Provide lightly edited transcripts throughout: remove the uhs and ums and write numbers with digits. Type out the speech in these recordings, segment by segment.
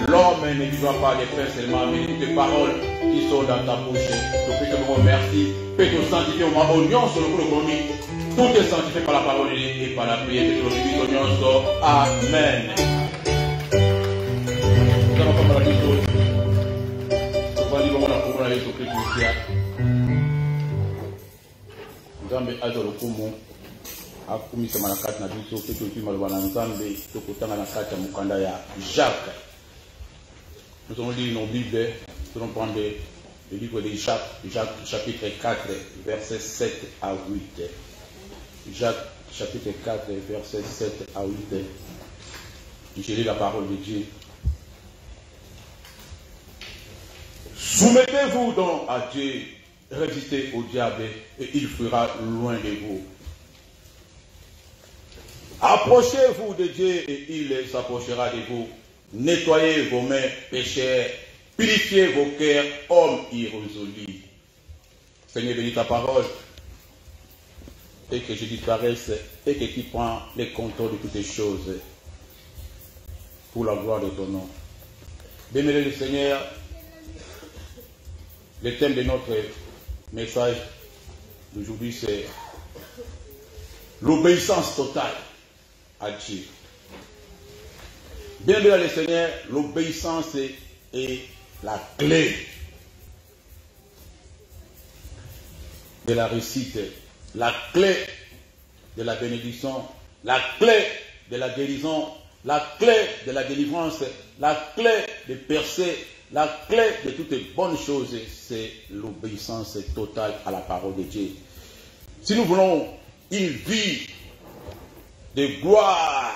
L'homme ne vivra pas des pains seulement, mais des paroles qui sont dans ta bouche. Donc, je te remercie. Fais-nous sanctifier au moment oignon sur le compromis. Tout est sanctifié par la parole et par la prière. Que tu le oignon sort. Amen. Nous allons faire la chose. On va dire comment la couronne est au Christ. Nous allons faire le commun. Akumisa manakati na biso pe tozima lobana nzambe tokotanga na kati ya mukanda ya Jacques. Nous allons lire nos Bibles, nous allons prendre le livre de Jacques chapitre 4 versets 7 à 8. Jacques chapitre 4 versets 7 à 8. Je lis la parole de Dieu. Soumettez-vous donc à Dieu, résistez au diable et il fera loin de vous. Approchez-vous de Dieu et il s'approchera de vous. Nettoyez vos mains, pécheurs. Purifiez vos cœurs, hommes irrésolus. Seigneur, bénis ta parole. Et que je disparaisse et que tu prends les contrôles de toutes les choses. Pour la gloire de ton nom. Bénis le Seigneur. Le thème de notre message d'aujourd'hui, c'est l'obéissance totale à Dieu. Bien bien le Seigneur, l'obéissance est la clé de la réussite, la clé de la bénédiction, la clé de la guérison, la clé de la délivrance, la clé de percer, La clé de toutes les bonnes choses, c'est l'obéissance totale à la parole de Dieu. Si nous voulons une vie de gloire,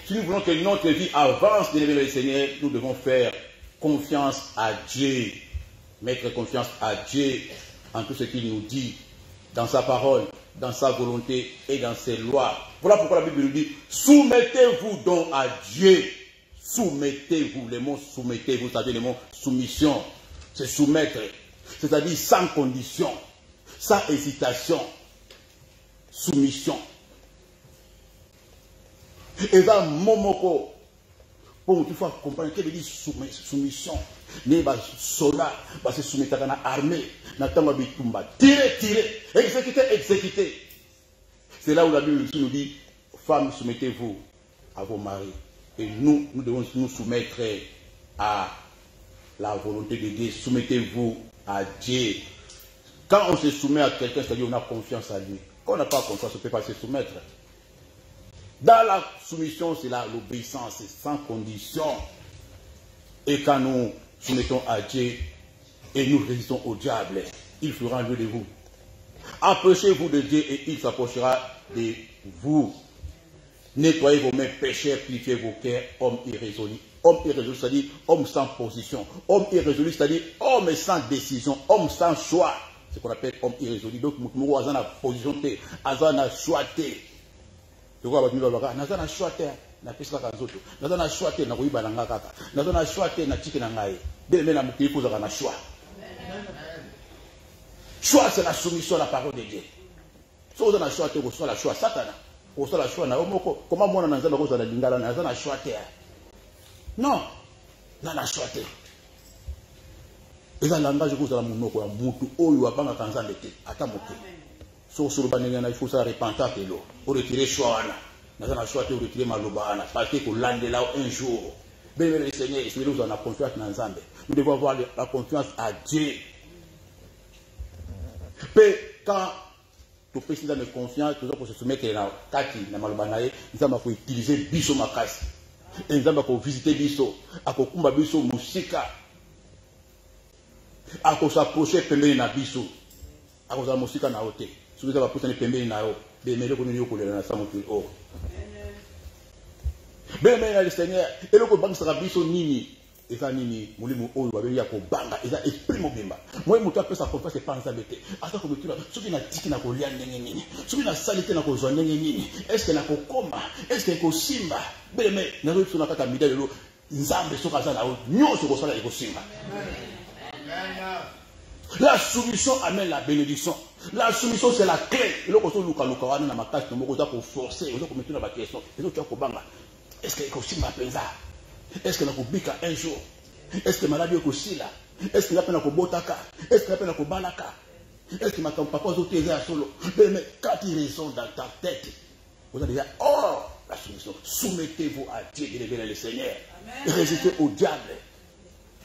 si nous voulons que notre vie avance, bien aimé le Seigneur, nous devons faire confiance à Dieu. Mettre confiance à Dieu en tout ce qu'il nous dit, dans sa parole, dans sa volonté et dans ses lois. Voilà pourquoi la Bible nous dit, soumettez-vous donc à Dieu. Soumettez-vous, le mot soumettez-vous, c'est-à-dire le mot soumission, c'est soumettre, c'est-à-dire sans condition, sans hésitation, soumission. Et dans mon mot, pour qu'il faut comprendre qu'il veut dire soumission, ne ba sola, ba se soumettre à l'armée, n'attend bitumba, tirer, exécuter. C'est là où la Bible nous dit, femmes, soumettez-vous à vos maris. Et nous devons nous soumettre à la volonté de Dieu. Soumettez-vous à Dieu. Quand on se soumet à quelqu'un, c'est-à-dire qu'on a confiance à lui. Quand on n'a pas confiance, on ne peut pas se soumettre. Dans la soumission, c'est là l'obéissance, c'est sans condition. Et quand nous soumettons à Dieu et nous résistons au diable, il fera lieu de vous. Approchez-vous de Dieu et il s'approchera de vous. Nettoyez vos mains, pécheurs, purifiez vos cœurs, hommes irrésolus. Homme irrésolu, c'est-à-dire homme sans position. Homme irrésolu, c'est-à-dire homme sans décision, homme sans choix. C'est ce qu'on appelle homme irrésolu. Donc, nous avons la position, nous avons la choix. Nous avons la choix. Na pesa ka zoto nazana choix te na kuiba na ngaka nazana choix te na tiki na ngai bele na mukili poza na choix. Choix, c'est la soumission à la parole de Dieu. Si vous avez la choix te reçoit la choix satana reçoit la choix na omoko comment moi na nzamba ko za lingala nazana choix te non na la choix te eza langage ko za la munoko ya mutu oyo abanga kanzambe te ata moke so so banenga na il faut ça repentant que l'eau pour retirer choix wana. Nous avons choisi de retirer Malobana, parce que l'année là un jour. Bien, le Seigneur, nous avons la confiance dans Nzambe. Nous devons avoir la confiance à Dieu. Mais quand tu peux dans la confiance, nous devons se soumettre à la Kati, à Malobana, nous avons utiliser Biso Makas. Et nous avons visiter Biso, à Kokumba Biso Musika, à s'approcher Pembe na Biso, à cause de la Musika na Ote. Si vous avez posé Pembe na Ote, bien, nous devons aller dans la Samotu. Ben le Seigneur, et le banque sera biso nini, et ça nini, moulimu oyo babeli ya ko banga, et ça esprit mobimba. Moi mutu apesa confiance et pas nzabete. Ata ko bitula, soki na tiki na ko lia ndenge nini, soki na salite na ko zwa ndenge nini, est-ce que na ko koma, est-ce que ko simba, ben mais na zo na kata midele lo nzambe soka za na o nyoso ko sala ko simba. La soumission amène la bénédiction. La soumission c'est la clé. Et là ko so luka luka wana na makasi no moko za ko forcer, ozo ko metuna ba question, et zo tu ko banga. Est-ce que Koshima penza? Est-ce que Nakobika un jour? Est-ce que Maladie Koshila? Est-ce qu'il a peine à Kobotaka? Est-ce qu'il a peine à Kobalaka? Est-ce que ma papa a à solo? Mais quand il résonne dans ta tête, vous allez dire, oh, la soumission, soumettez-vous à Dieu, bien le Seigneur. Résistez au diable.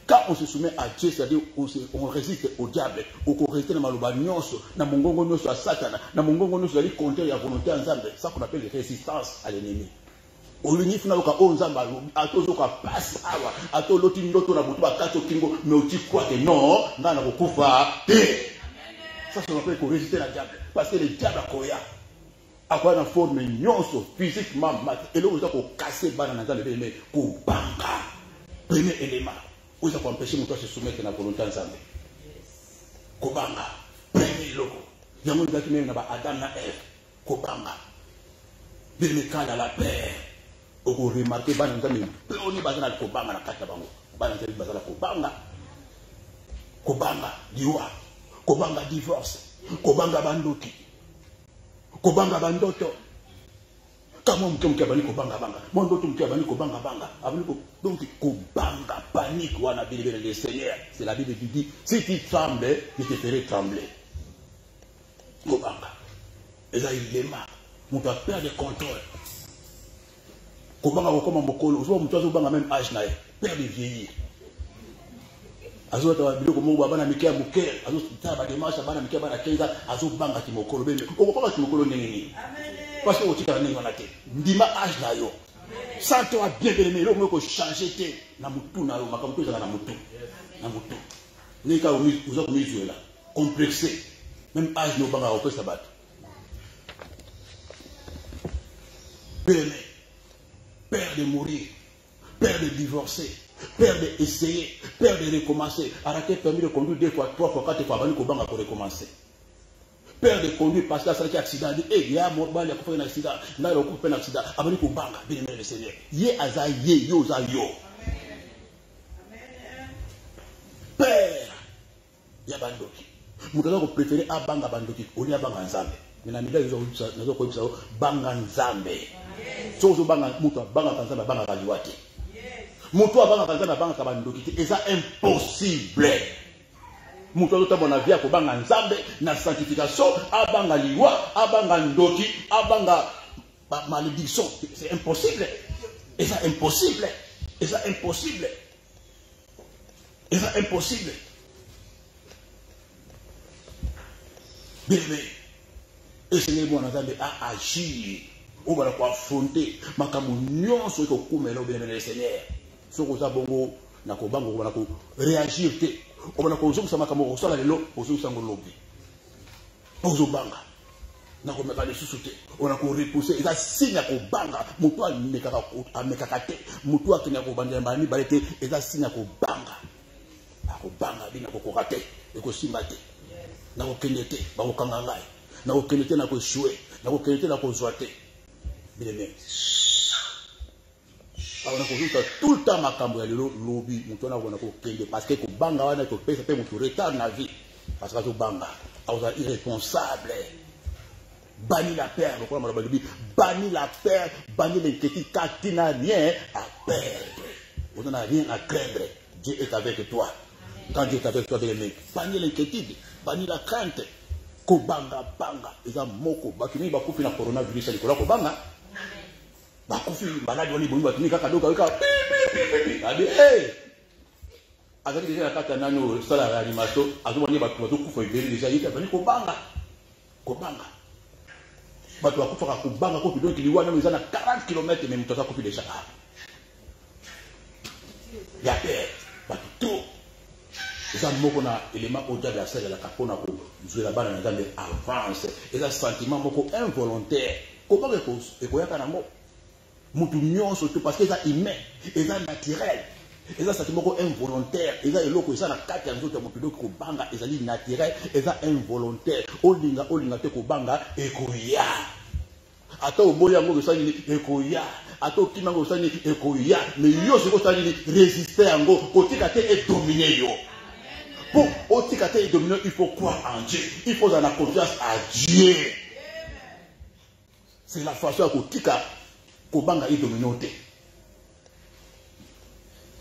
Quand on se soumet à Dieu, c'est-à-dire on résiste au diable, on résiste à Maloba Nyonso, na Mongongo Nyonso à Satan, na Mongongo Nyonso à la contre la volonté en Zambé. C'est ça qu'on appelle résistance à l'ennemi. Olunif na oka onzamba atozoka passe awa atoloti ndoto na butu bakato kingo mais oti quoi que non ngana kokufa ça c'est appelle qu'on résister la diable parce que le diable a quoi dans forme nyonso physiquement et là vous avez casser bana na nzambe mais ko banga premier élément vous avez empêché mon toi se soumettre na volonté nzambe ko banga premier logo yango ndaki même na ba Adam na Ève ko banga bien quand la paix. Vous remarquez que on est basé dans le Kobanga, la carte bango. Basé dans le Kobanga, diwa, Kobanga divorce, Kobanga bandoti, Kobanga bandoto. Comment on peut bani Kobanga banga? Mon doto on peut bani Kobanga banga. Donc Kobanga panique ou on a bien le Seigneur. C'est la Bible qui dit si tu trembles, je te ferai trembler. Kobanga. Et là il est marre. On doit perdre le contrôle. Comment on mokolo, on voit même âge naïe, père de vieillir. Azo ta bilo comme baba na mikia muke, azo ta ba demarche bana mikia bana kenza, azo banga ti mokolo bele. O ko ba ti mokolo nini. Parce que o tika nini wana te. Ndima âge na yo. Sans toi bien aimé, il faut changer na mutu na yo, makamto za na mutu. Na mutu. Ni ka vous avez mis là, complexé. Même âge no banga au sabat. Bien peur de mourir, peur de divorcer, peur d'essayer, peur de recommencer. Arrêtez permis de conduire 2 fois, 3 fois, 4 fois avant que banga pour recommencer. Peur de conduire parce que ça c'est un accident. Il y a un accident, il y a un accident. Avant que banga, bien aimé le Seigneur. Yé aza yé, yo za yo. Père, il y a bandoki. Nous avons préféré à banga bandoki, on y a banga nzambe. Mais la médaille, nous avons dit banga nzambe. Sozo banga, muto banga nzambe, banga kaliwati. Muto banga nzambe, banga kabandoki. Et ça impossible. Muto autre mon avis à banga nzambe, na sanctification, abanga liwa, abanga ndoki, abanga malédiction. C'est impossible. Et ça impossible. Et ça impossible. Et ça impossible. Bien aimé. Et Seigneur bon Nzambe a agir. On va affronter. Makambo nyonso ko kumela bien aimé le Seigneur. Soko za bongo na ko bango na ko réagir te. On va ko zomusa makambo ko sala lelo, ko zomusa ngolobi. Ozo banga. Na ko meka le susute. On a ko repousser. Eza signe ko banga. Mutu amekaka te. Mutu akenya ko banda mani balete. Eza signe ko banga. Ako banga bina ko kokate. Eko simbate. Na ko kenete, ba ko kangangai. Na ko kenete na ko shwe. Na ko kenete na ko zoate. Bien aimé. On a tout le temps makambo ya lelo lobby mutu na ko kende parce que ko banga wana to pesa pe mutu retard na vie parce que to banga aza irresponsable. Banni la peur, le problème de banni la peur, banni l'inquiétude car tu n'as rien à perdre. On n'en a rien à craindre. Dieu est avec toi. Quand Dieu est avec toi, bien aimé, banni l'inquiétude, banni la crainte. Ko banga banga, eza moko bakini bakufi na coronavirus ni kola ko banga. Bakufi malade woni bomi batini kaka doka weka. Abi hey. Azaki déjà kata nano sala réanimation, azomoni batu kufa ibeli déjà yita bani ko banga. Ko banga. Batu bakufa ko banga ko bidon kiliwa na mizana 40 km mais mutasa kufi déjà. Ya peur, batu tout. Et ça, moko na élément au-delà de la scène de la capona pour jouer la balle dans les avance. Et ça, sentiment moko involontaire. Comment est-ce que yaka na mo? Mutu nyon surtout parce que ça humain, et ça naturel. Et ça sentiment moko involontaire. Et ça eloko et ça na kati ya nzoto mutu ko banga et ça li naturel et ça involontaire. Olinga te ko banga e ko ya. Ata oboya ngo ça ni e ko ya. Ato kima ngo ça ni e ko ya. Mais yo se ko ça ni résister ngo kotika te et dominer yo. Pour Otikate et dominer, il faut croire en Dieu. Il faut avoir confiance à Dieu. C'est la façon que Otika Kobanga est dominé.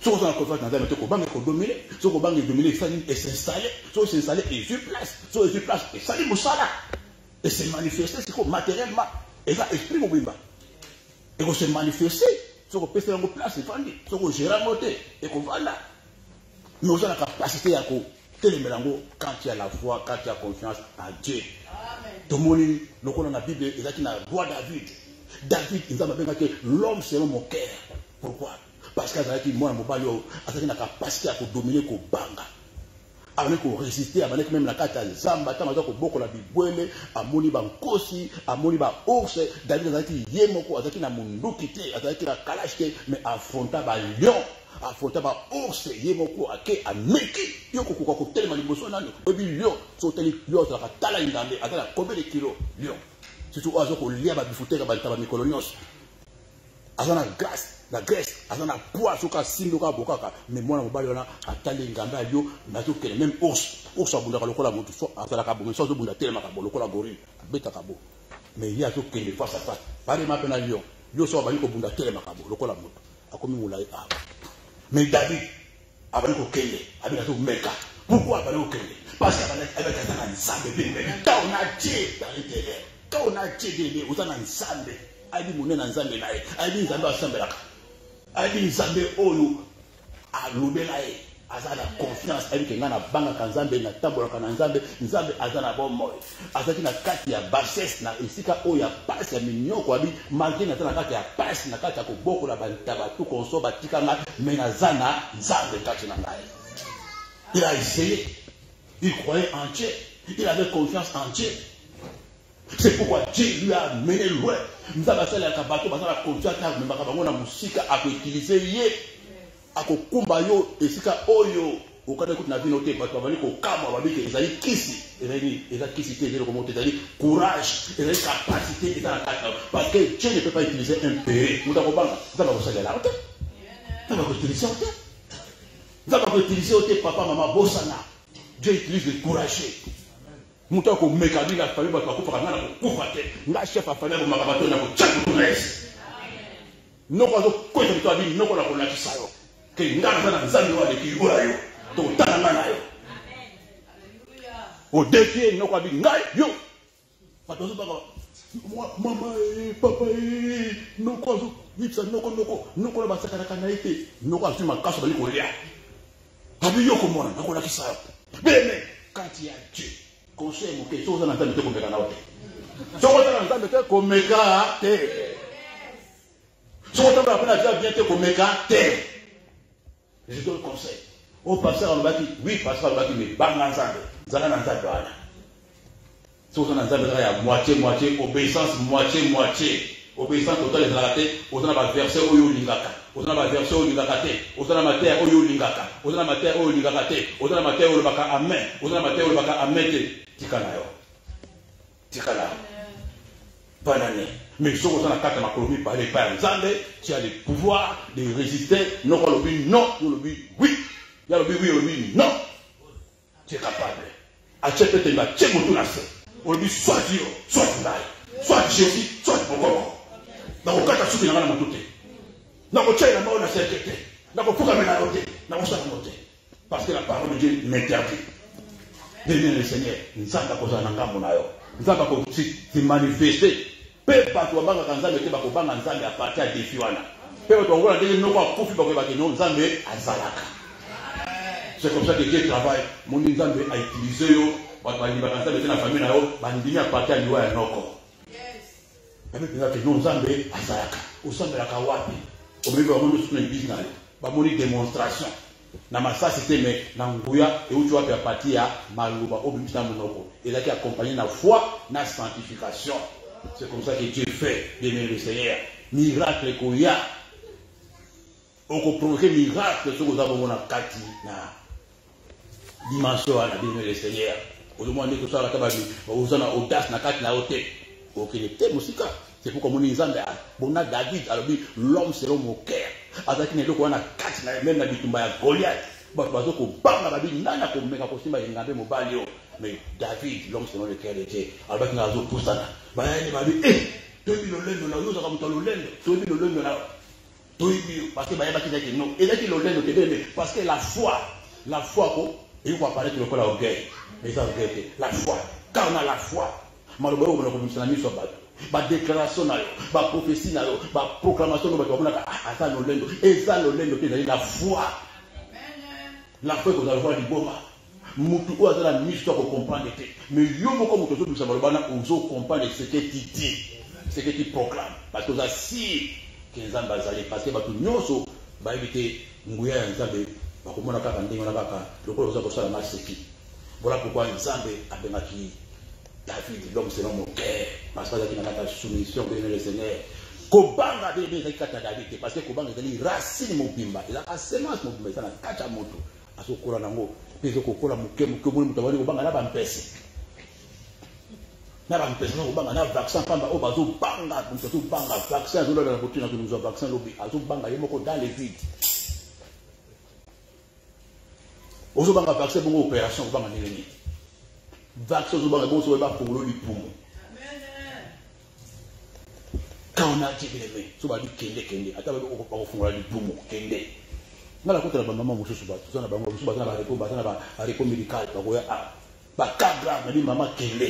Si on a confiance dans Dieu, Kobanga est dominé. Si Kobanga est dominé, il s'installe. Si on s'installe, il se place. Si on se place, il s'allie Moussala. Et c'est manifesté, c'est quoi matériellement. Et ça exprime au bimba. Et on se manifeste. Si on peut faire une place, c'est fandi. Si on gère un côté, et qu'on va là. Mais on a la capacité à quand tu as la foi, quand tu as confiance en Dieu. Tout le monde, dans la Bible, il y a un roi David. David, il a dit que l'homme selon mon cœur. Pourquoi? Parce qu'il a dit moi, il a une capacité à dominer le banga. Avec résister, avec même la carte à Zamba, tant que beaucoup la Bible, à Moni Bankosi, à Moni Ours, David a dit Yemoko, a dit na Mundukite, a dit na Kalashke, mais affronta ba lion. Affronter par ours, yemoko ake ameki, yoko ko tellement liboso nani, obi lion, so teli lion la tala indambe, atala combien de kilos lion. Surtout azo ko lia ba bifuteka ba taba mikolonios. Azana la graisse, azana poids soka sindoka bokaka, mais moi na mobali wana atali ngamba yo, nazo kele même ours abunda ka lokola mutu so atala ka bo, so zo bunda tellement ka bo lokola gorille, beta ka bo. Mais il y a zo kele face à face. Pare ma pena lion, yo so ba ko bunda tellement ka bo lokola mutu. Akomi mulai a. Mais David, avant de Kende, avec la Mecca. Pourquoi avant de Kende? Parce qu'avec un ensemble, quand on a Dieu dans l'intérieur, quand on a Dieu, on a un ensemble. Il dit mon ensemble là, il dit ensemble ensemble là. Il dit ensemble onu a l'obélaé, aza na confiance avec nga na banga kanzambe na tambola kana nzambe nzambe aza na bon moyo azaki na kati ya bassesse na esika o ya passe ya minyoko abi malgré na kati ya passe na kati ya koboko la bantaba tout konso batika nga mais aza na nzambe kati na ngai. Il a essayé, il croyait en Dieu, il avait confiance en Dieu. C'est pourquoi Dieu lui a mené loin. Nous avons fait la kabato, nous avons confiance à nous, nous avons musique à utiliser yé, à kokumba yo, et sika oyo, au cas de la vie notée, parce qu'on va dire qu'au cas où on va dire qu'ils ont kisi, ils ont kisi, ils ont courage, ils ont capacité, parce que Dieu ne peut pas utiliser un péré. Nous avons pas, nous avons ça là, nous avons utilisé ça. Nous avons utilisé papa, maman, bossana. Dieu utilise les courageux. Nous avons mécanique la famille, nous avons fait un chef à famille, nous avons fait un chef. Nous avons fait un chef. Nous avons fait un chef. Que nous avons fait un chef. Nous avons fait un chef. Au défi, nous avons fait un chef. Maman, papa, nous avons fait un chef. Nous avons fait un chef. Nous avons fait un chef. Mais quand il y a Dieu, conseil mon question, vous en entendez comme méga naote. Si vous en entendez comme méga te. Si vous en entendez bien comme méga te. Je donne conseil. Au pasteur on va dire oui, pasteur on va dire mais banga nzambe. Zala na nzambe wana. Si vous en entendez il y a moitié moitié obéissance moitié. Obéissance totale de la raté, vous en avez verset oyo lingaka. Vous en avez verset oyo lingaka te. Vous en avez matière oyo lingaka. Vous en avez matière oyo lingaka te. Vous en avez matière oyo baka amen. Vous en avez matière oyo baka amen te. Tikana yo. Tikana. Banane. Mais si vous en avez carte ma colonie par les pères Nzambe, tu as le pouvoir de résister. Non, le but non, le but oui. Il y a le but oui, le but non. Tu es capable. Achète tes bas, tu es mon tour. Le but soit Dieu, soit Dieu. Soit Jésus, soit Dieu. Dans le cas de souffrir, dans la montée. Dans le cas de la mort, dans la sécurité. Dans le cas de la montée. Dans le cas de la montée. Parce que la parole de Dieu m'interdit. Devenez le Seigneur. Nous avons besoin d'un gamin. Nous avons besoin de manifester. Peu partout, on va quand nous avons besoin à partir des fiwana. Peu partout, on va dire nous avons besoin de nous avons azalaka. C'est comme ça que Dieu travaille. Mon Nzambe a utilisé yo. Parce que la famille na yo, bandini à partir de loin noko. Avec les gens Nzambe azalaka. Osamba la kawapi. Au milieu de mon soutenir business. Ba moni démonstration. Na massa c'était mais na nguya et où tu vas faire partie à maluba obimisa monoko. Et là qui accompagné na foi, na sanctification. C'est comme ça que Dieu fait, bien le Seigneur. Miracle koya. On peut provoquer miracle ce que nous avons na kati na dimension à bien le Seigneur. Au moins que ça la tababi, on a audace na kati na hôtel. OK, le musika. C'est pourquoi mon Nzambe a bona David a dit l'homme selon mon cœur. Azaki ne loko na kati na même na bitumba ya Goliath. Ba bazo ko banga ba bi nana ko meka ko simba ngambe mobali yo. Mais David l'homme selon le cœur de Dieu. Albert ngazo pusana. Ba yani ba bi tobi lo lendo na yoza ka mutalo lendo. Tobi lo lendo na tobi parce que ba yaba kizaki non. Et là qui lo lendo te bébé parce que la foi ko il faut apparaître le cola orgueil. Mais ça orgueil la foi. Quand on a la foi, malobo on ko mutana mi so ba. Ba déclaration na yo, ba prophétie na yo, ba proclamation no ba ko na ata no lendo, eza no lendo te la foi. La foi que vous allez voir du boma. Mutu o azala miso ko comprendre te. Mais yo moko mutu zo bisa balobana ozo comprendre ce que tu dis, ce que tu proclames. Parce que vous assis que Nzambe azali parce que ba tout nyonso ba éviter nguya ya Nzambe ba ko mona kaka ndingo na kaka lokolo za ko sala maseki. Voilà pourquoi Nzambe abengaki David, l'homme selon mon cœur, parce que il a la soumission de le Seigneur. Kobanga de David, parce que Kobanga est une racine mobimba. Il a semence mobimba, ça n'a kacha moto. Asokola nango, peso kokola mukemu kemu mutawali Kobanga na bampese. Na bampese na Kobanga na vaccin pamba o bazo banga, muto banga vaccin zo la fortune na zo vaccin lobi, azo banga yemoko dans les vides. Ozo banga vaccin bongo opération Kobanga ni vaccin au bon sur le bas pour le poumon. Quand on a dit les mains, sur le kende, à table au fond du poumon, kende. Dans la côte de la maman, monsieur Soubat, tout ça n'a pas de soubat, n'a pas réponse médicale, pas grave, mais maman kende.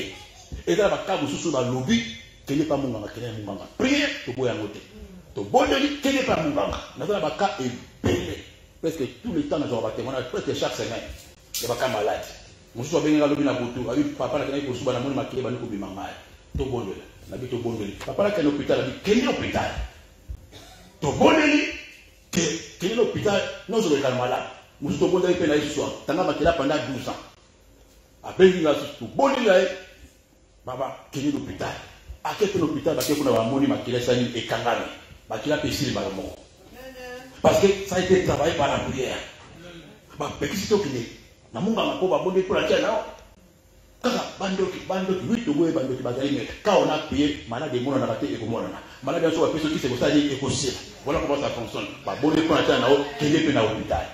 Et dans la cave sous le lobby, kende pas mon ganga, kende mon ganga. Priez, tu peux y en noter. Tu bon de lui, kende pas mon ganga. Dans la cas est belé. presque tous les temps, nous avons témoignage, presque chaque semaine. Il y a pas malade. Moi, je suis bien à l'hôpital, papa n'a pas souba, n'a pas maquillé, n'a pas coupé ma mère. Tout bon, n'a pas tout bon. Papa n'a qu'un hôpital, n'a pas quel hôpital. Tout bon, quel hôpital, non, je vais être malade. Moi, je suis bon, d'aller pénaliser ce soir. T'en as maquillé pendant 12 ans. Après, il a tout bon, Baba, quel hôpital. À quel hôpital, parce qu'on a moni maquillé, ça et kangami. Maquillé, péché, le ballon. Parce que ça a été travaillé par la prière. Bah, petit c'est qui est. Na munga mako ba bonde pour la tienne là. Kaka bandoki 8 togo e bandoki bazali mais quand on a payé malade mona na baté et ko mona. Malade so ba peso qui c'est ko sali et ko sir. Voilà comment ça fonctionne. Ba bonde pour la tienne là, kende pe na hôpital.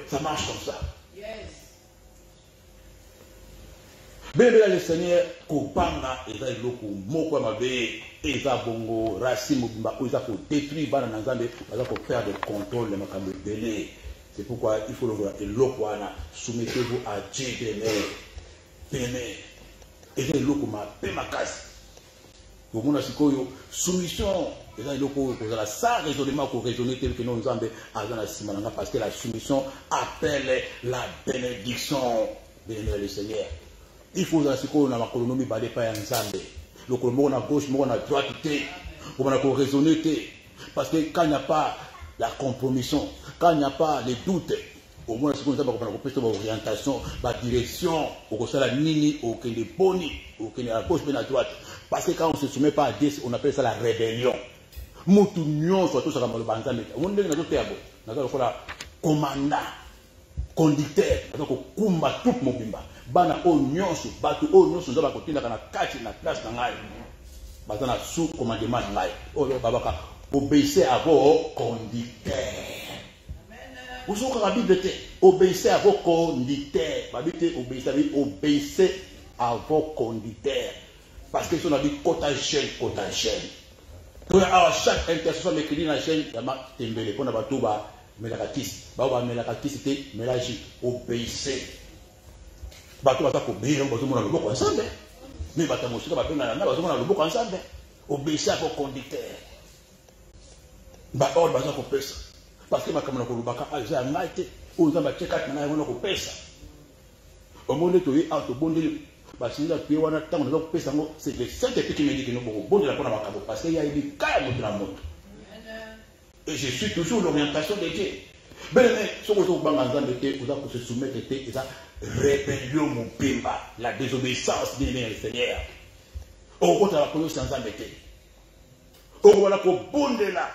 Ça marche comme ça. Bébé le Seigneur kopanga eza eloko moko mabe eza bongo racine mobimba eza ko détruire bana na Nzambe baza ko faire des contrôles makambo belé. C'est pourquoi il faut le voir eloko wana soumettez-vous à Dieu béné eza eloko mabe makasi komona sikoyo soumission eza eloko ko la ça raisonnement ko raisonner tel que non Nzambe azana simananga parce que la soumission appelle la bénédiction. Béni le Seigneur. Il faut que qu'on a la colonomie balé pas en Nzambe. Le colombo on a gauche, on a droite, on a raisonner. Parce que quand il n'y a pas la compromission, quand il n'y a pas les doutes, au moins c'est comme ça qu'on a compris l'orientation, la direction, au sein la nini, au qu'il est boni, au qu'il est à gauche, bien à droite. Parce que quand on ne se soumet pas à Dieu, on appelle ça la rébellion. Moutunion, surtout ça comme le Nzambe. On dit que nous avons la commandant, conducteur, nous avons kumba tout mon bimba. Bana o nyonso bato o nyonso nzaba kotinda kana kati na place na ngai bazana sous commandement na ngai oyo babaka obéissez à vos conducteurs. Vous savez la Bible dit obéissez à vos conducteurs. La Bible dit obéissez à vos conducteurs parce que si on a dit quota chaîne donc à chaque intercession mercredi na chaîne ya ma tembele pona bato ba melakatis ba melakatis c'était mélange obéissez. Bato baza ko béir bazo mona loboko ensemble mais bato mosika ba pena na bazo mona loboko ensemble obéissez à vos conducteurs ba or baza ko pesa parce que makamana ko lobaka aza ngaite o nzamba check na ngona ko pesa o monde to yi auto bondeli ba sinda tué wana tango na ko pesa ngo c'est le Saint-Esprit qui me dit que nous boko bondela pona bakabo parce que il y a une kaya mo na moto et je suis toujours l'orientation de Dieu. Ben ce que vous banga nzambe te vous a se soumettre te eza rébellion mon pimba, la désobéissance de le Seigneur. Au côté de la police sans embêter. Au voilà ko bondela.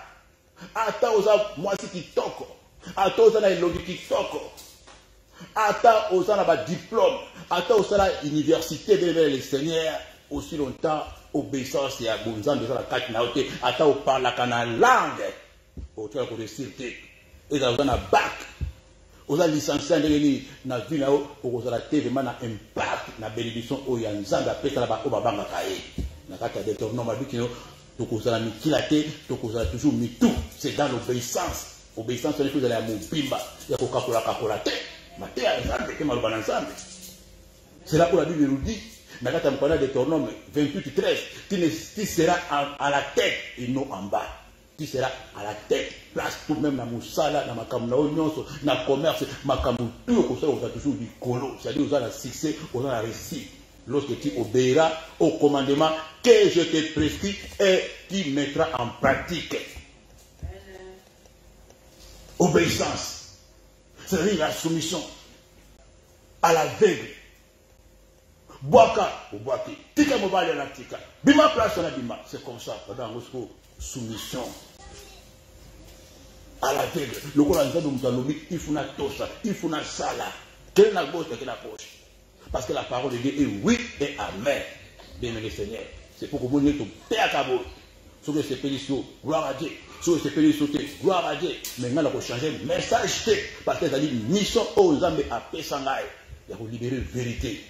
Ata oza mwasi kitoko. Ata oza na elongi kitoko. Ata oza na ba diplôme. Ata oza na université de le Seigneur. Aussi longtemps obéissance ya bonzambe za la kati na ote. Ata o parla kana langue. Au tu as ko réciter. Et dans un bac. Aux licenciés dans la ville là où la tellement na impact na bénédiction au yanzanga pesa là ba o babanga kaé na kata de tournement ma vie to ko za mi kilate to ko za toujours mi tout c'est dans l'obéissance c'est une chose de la mobimba ya ko kakola te maté ya nzambe ke maloba na nzambe c'est là où la Bible nous dit na kata mkona de tournement 28:13 tu seras à la tête et non en bas. Tu seras à la tête, place tout même dans Moussala, dans Makamou, dans le commerce, Makamou, tout comme ça, on a toujours du colo. C'est-à-dire, on a le succès, on a la réussite. Lorsque tu obéiras au commandement que je te prescris et tu mettras en pratique. Obéissance. C'est-à-dire la soumission à l'aveugle. Boaka, ou boaki. Tika mobile na tika. Bima place na bima. C'est comme ça. Pendant Moscou. Soumission à la tête. Le Coran dit il faut na tosa, il faut na sala. Quelle la gauche et quelle la gauche. Parce que la parole de Dieu est oui et amen. Bien le Seigneur. C'est pour que vous n'ayez pas à cabo. Sur que c'est pélition, gloire à Dieu. Sur que c'est pélition, gloire à Dieu. Maintenant, on va changer le message. Parce que ça dit mission aux âmes à Pessangaï. Il y a libérer la vérité.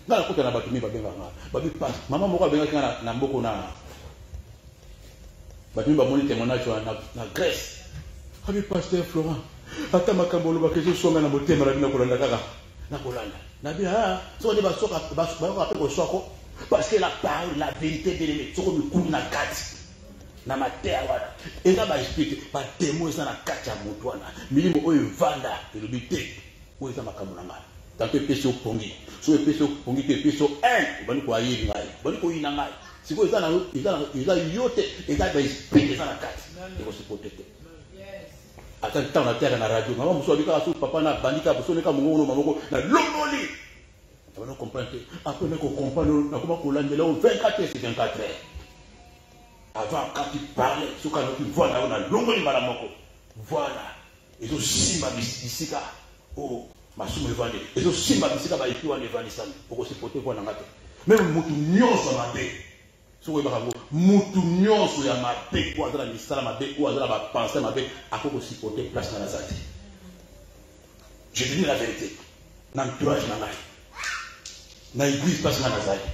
Dans le côté de la bâtiment, il va maman m'a dit que na mboko na Batumbi bamoni témoignage na Grèce. Abi pasteur Florent. Ata makambo loba ke so na motema na bina kolanda kaka. Na kolanda. Na bi so ne ba soka ba ko apeko soko parce que la parole la vérité de l'Église soko mi kumi na kati. na mateya wana eza baexplike batemo eza na kati ya moto wana milimo oyo evanda elobi te oyo eza makambo na ngai tanto epesi opongi so epesi opongi te epesi obandi koyiri ngai obandi koyina ngai sikoyo eza yo te eza baexplike eza na kati ekosipote te ata ntango nateyaka na radio mama mosu abikaka so papa na bandika boso neka mongongo mamoko na longoli abana comprendre te après nako comprendre nakoma kolandela o 24 heures sur 24 heures avant quand tu parlais ce quand tu vois là on a longoli mbala moko voilà ezo simba bisika o masumu evande ezo simba bisika ba epi wana evanisami okosipote wana ngate même mutu nyonso mabe so we bakango mutu nyonso ya mabe ko azala misala mabe ko azala ba penser mabe akoko sipoter place na nazati. Je te dis la vérité na entourage na ngai na église place na nazati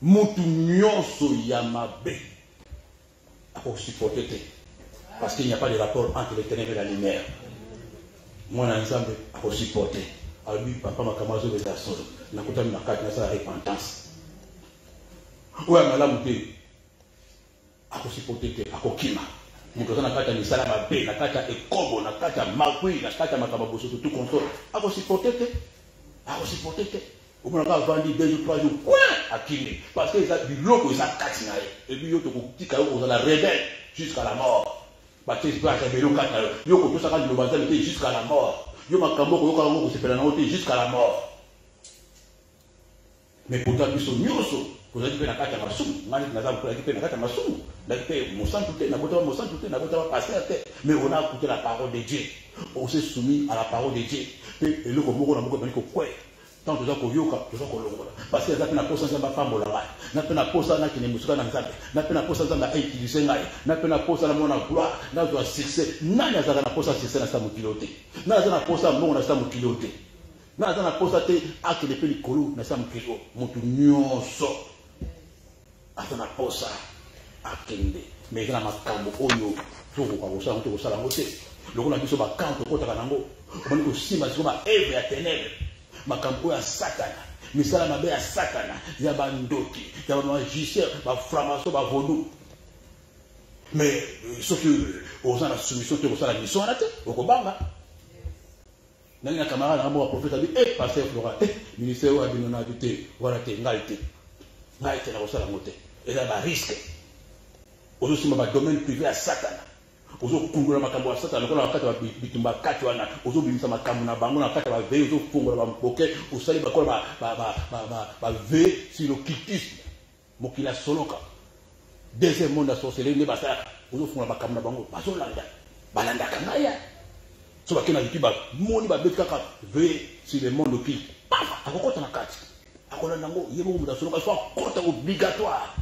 mutu nyonso ya mabe akoko sipoter te parce qu'il n'y a pas de rapport entre les ténèbres et la lumière. Moi na nzambe akoko sipoter a lui papa makamazo de la solo na kutami na kati na sa repentance. Oya malamu te akosipote te akokima moto na kati ya misala mabe na kati ya ekobo na kati ya makwi na kati ya makambo bosoto tout contrôle akosipote te omonaka avandi 2 ou 3 jours quoi akimi parce que eza biloko eza kati na ye ebi yo tokotika yo kozala rebelle jusqu'à la mort batesi mpe akabeli okati na yo yo kotosaka liloba nzambe te jusqu'à la mort yo makambo okoyoka yango kosepela nango te jusqu'à la mort mais pourtant biso nyonso kozali mpe na kati ya masumu ngani naza mkolaki mpe na kati ya masumu ndaki mpe mosantu te nabotama mosantu te nabotama pasteur te mais on a écouté la parole de Dieu on s'est soumis à la parole de Dieu mpe eloko moko na moko ebandi kokwe tant toza koyoka toza kolongola parce que eza mpe na posa nzambe apambola ngai na mpe na posa nakende mosuka na nzambe na mpe na posa nzambe autilize ngai na mpe na posa na mona gloire nazwa succès nani azalaka na posa succès na sa mokili te nani aza na posa mbongo na sa mokili te nani aza na posa te akende mpe likolo na sa mokili motu nyonso ata na posa akende mais eza na makambo oyo tokoka kosala ngo tokosala ngo te lokola biso bakambo tokotaka nango omoni kosimba siko baevre ya ténèbre makambo oyo ya satana misala mabe ya satana ya bandoki ya bamagicien baframason bavodu mais soki oza na soumission te kosala mission wana te okobanga nangi na camarade nanga moko baprofete abi pasteur Flora ministère oyo abino na abi te wana te ngai te na kosala ngo te eza barisque ozosimba badomaine privé ya satana ozokungola makambo ya satana lokola bakati ya bitumba kati wana ozobimisa makambo na bango na kati ya baveye ozofungola bamboke osali bakola baveye sur le cultisme mokili ya soloka deuxième monde ya sorcellerie nde basalaka ozofungola makambo na bango balandaka ngai ya so bakena lipi bamoni babeti kaka veye sur le monde occulte akokota na kati akolanda ngo ye moko moto asoloka il faut akota obligatoire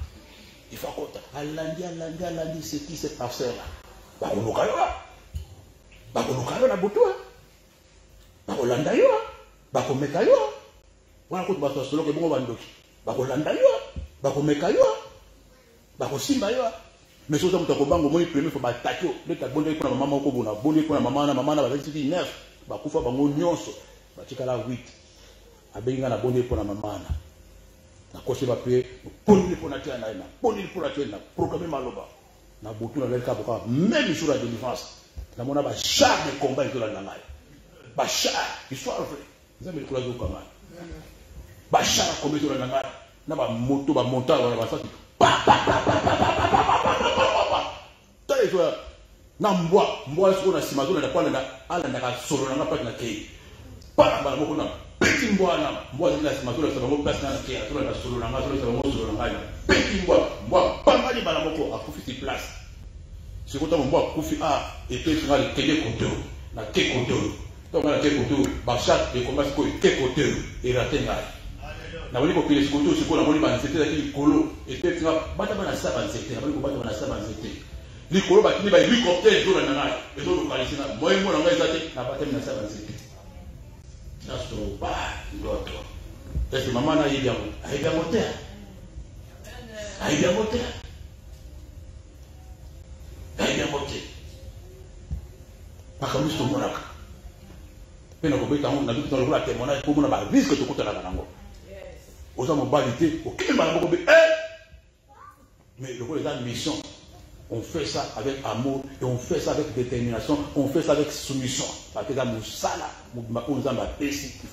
il faut akota alandi ce qui se passe là bakoluka yo na butu bakolanda yo bakomeka yo wana koto bato asoloka ebongo bandoki bakolanda yo bakomeka yo bakosimba yo mais soza moto akobango omoni premier fois bataki yo ndeti abondeli mpo na mama moko bona abondeli mpo na mama na mama na bazali tiki 9 bakufa bango nyonso batikala 8 abengi nga na bondeli mpo na mama na kosi bape pondeli mpo na tia na ye na pondeli mpo na tia na programme maloba na butu na lelika boka même jour ya délivrance namona bachar de combat ezolanda ngai bachar histoire vrai nzambe likolo azoyoka ngai bachar akomba ezolanda ngai na bamoto bamontage wana basasi tala ezoya na mbwa sikoyo na nsima azolanda po alandaka solo nanga mpaki na kei mpana mbala moko na peti mbwa na mbwa azali na nsima azolakisa bango place na kei azolanda solo nanga azolakisa bango solo nanga peti mbwa pangani mbala moko akufi ti place sikoyo ntango mbwa akufi epesi nga kende koteyo na ke koteyo ntango nga na ke koteyo bachar ekomba sikoyo ke koteyo erate ngai naboni kopile sikoyo sikoyo namoni banzete ezalaki likolo epesi nga bata bana sa banzete naboni kobata bana sa banzete likolo bakini bahélicoptère ezolanda ngai ezolokalisi nga moyengo na ngai eza te na batami na sa banzete nasoba ndoto ese mama na yebi yango ayebi yango te ayebi yango te ayebi yango te makambo nyonso tomonaka mpe na kobeta yango na bikita lokola témoignage mpo mona bariske tokutanaka nango oza mobali te okende mbala moko be mais lokola eza mission On fait ça avec amour et on fait ça avec détermination, on fait ça avec soumission. Parce que dans Moussala, il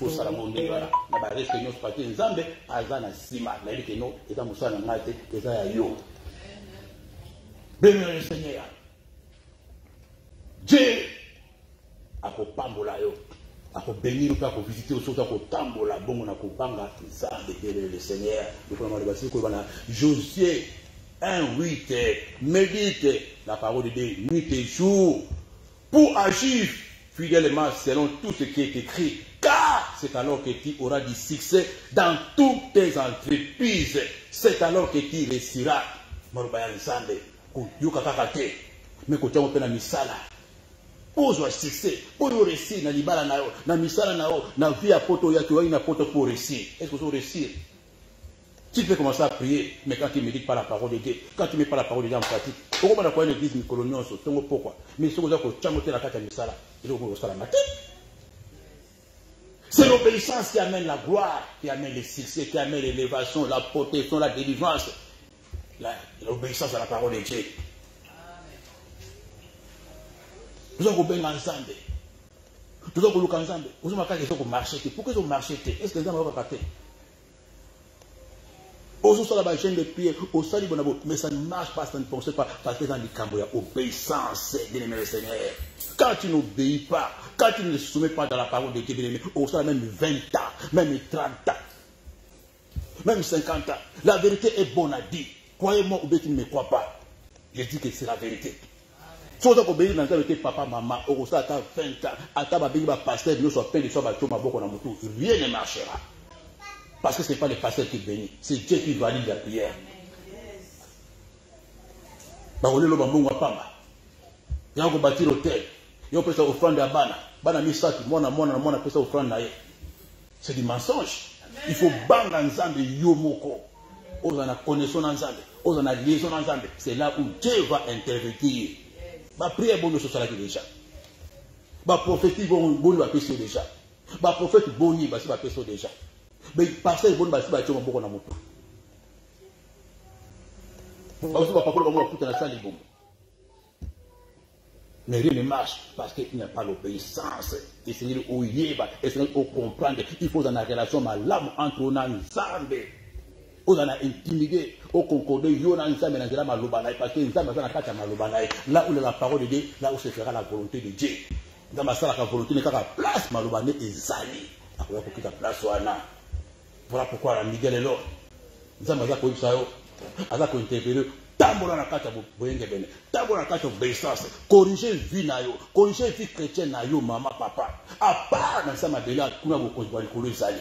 faut ça la monnaie. Voilà. Dans la réunion, parce que Nzambe, Azana Sima, la vie que nous, et dans Moussala, et ça y yo. Béni le Seigneur. Dieu, a ko pambola yo, a ko bénir ou a ko visiter au sota ko tambola, bon on a ko banga, Nzambe, le Seigneur. Le premier verset, Josué 1:8, médite la parole de Dieu nuit et jour pour agir fidèlement selon tout ce qui est écrit, car c'est alors que tu auras du succès dans toutes tes entreprises. C'est alors que tu réussiras. Mais quand tu as misala, pour succès, pour réussir, na libala na yo, na misala na yo, na vie à poto ya tu na poto pour réussir. Est-ce que tu réussir? Tu peux commencer à prier, mais quand tu ne médites pas la parole de Dieu, quand tu ne mets pas la parole de Dieu en pratique, pourquoi on a une église coloniale, pourquoi? Mais ce que tu as la carte de Misala, c'est l'obéissance qui amène la gloire, qui amène le succès, qui amène l'élévation, la protection, la délivrance. L'obéissance à la parole de Dieu. Nous avons bien ensemble. Nous avons bien ensemble. Nous avons marché. Pourquoi ils ont marché? Est-ce que nous avons pas parté? Au sol la chaîne de prière, au sol mais ça ne marche pas, ça ne fonctionne pas, parce que dans les camboya, obéissance, bien-aimé le Seigneur. Quand tu n'obéis pas, quand tu ne te soumets pas dans la parole de Dieu, bien-aimé, au sol même 20 ans, même 30 ans, même 50 ans, la vérité est bonne à dire. Croyez-moi ou bien tu ne me crois pas. Je dis que c'est la vérité. Si vous obéissez dans la vérité, papa, maman, au sol à 20 ans, à ta babi, pasteur, nous sommes peine de soi, rien ne marchera. Parce que ce n'est pas le pasteur qui bénit, c'est Dieu qui valide la prière. Il y a un bâtir l'hôtel, il y a une offrande à Bana, Bana Misaki, c'est du mensonge. Il faut bang ensemble Yomoko. On a connaissance ensemble, on a liaison ensemble. C'est là où Dieu va intervenir. Ma prière bonne sur ça déjà. Ma prophétie bonne va passer déjà. Ma prophète bonne va passer déjà. Mais parce que bon basi ba choma boko na moto. Ba usu ba pakolo ba mo kuta na sali bombo. Mais rien ne marche parce qu'il n'y a pas l'obéissance. Et Seigneur au yeba, et Seigneur au comprendre, il faut une relation malade entre on a Nzambe. On a intimidé, au concordé, yo na Nzambe na zela malobanaï parce que Nzambe na kata malobanaï. Là où la parole de Dieu, là où se fera la volonté de Dieu. Dans ma salle la volonté n'est qu'à place malobanaï et zali. Après pour quitter place wana. Voilà pourquoi la Miguel est là. Nous avons dit que nous avons interpellé. Tambola na kata boyenge bene. Tambola na kata obéissance. Corriger vie na yo. Corriger vie chrétienne na yo, maman, papa. À part dans ça, ma belle, nous avons construit le sali.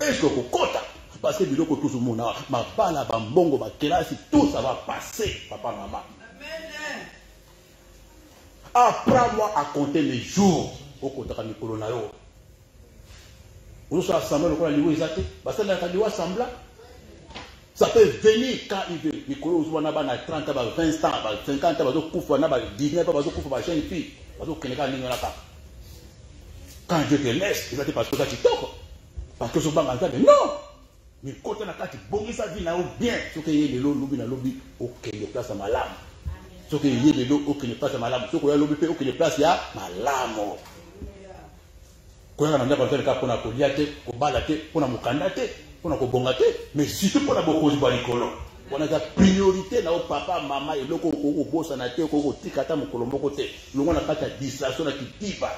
Est-ce que vous comptez? Parce que nous avons tout le monde. Ma bala, ma bongo, ma classe, tout ça va passer, papa, maman. Apprends-moi à compter les jours. Au côté de Nicolas Nayo. Vous savez, ça peut venir quand il veut. Nicolas Ouzouana a 30 ans, 20 ans, 50 ans, 19 ans, jeune fille. Quand Dieu te laisse, c'est parce que tu toques. Parce que ce banc en non. Mais quand on a dit, bon, ça vit là bien. Ce qui est le lobby, le lobby, aucun place à ma lame. Ce qui est le lobby, aucun place à ma lame. Ce qui est le lobby, aucun place à ma lame. Quand on a dit qu'on a colliaté, qu'on balaté, qu'on a moukandaté, qu'on a bongaté, mais surtout qu'on a beaucoup de balicolo. On a la priorité dans papa, maman, et le coco, boss, en athée, coco, ticata, mon colombo côté. Le monde a fait la distraction qui dit pas.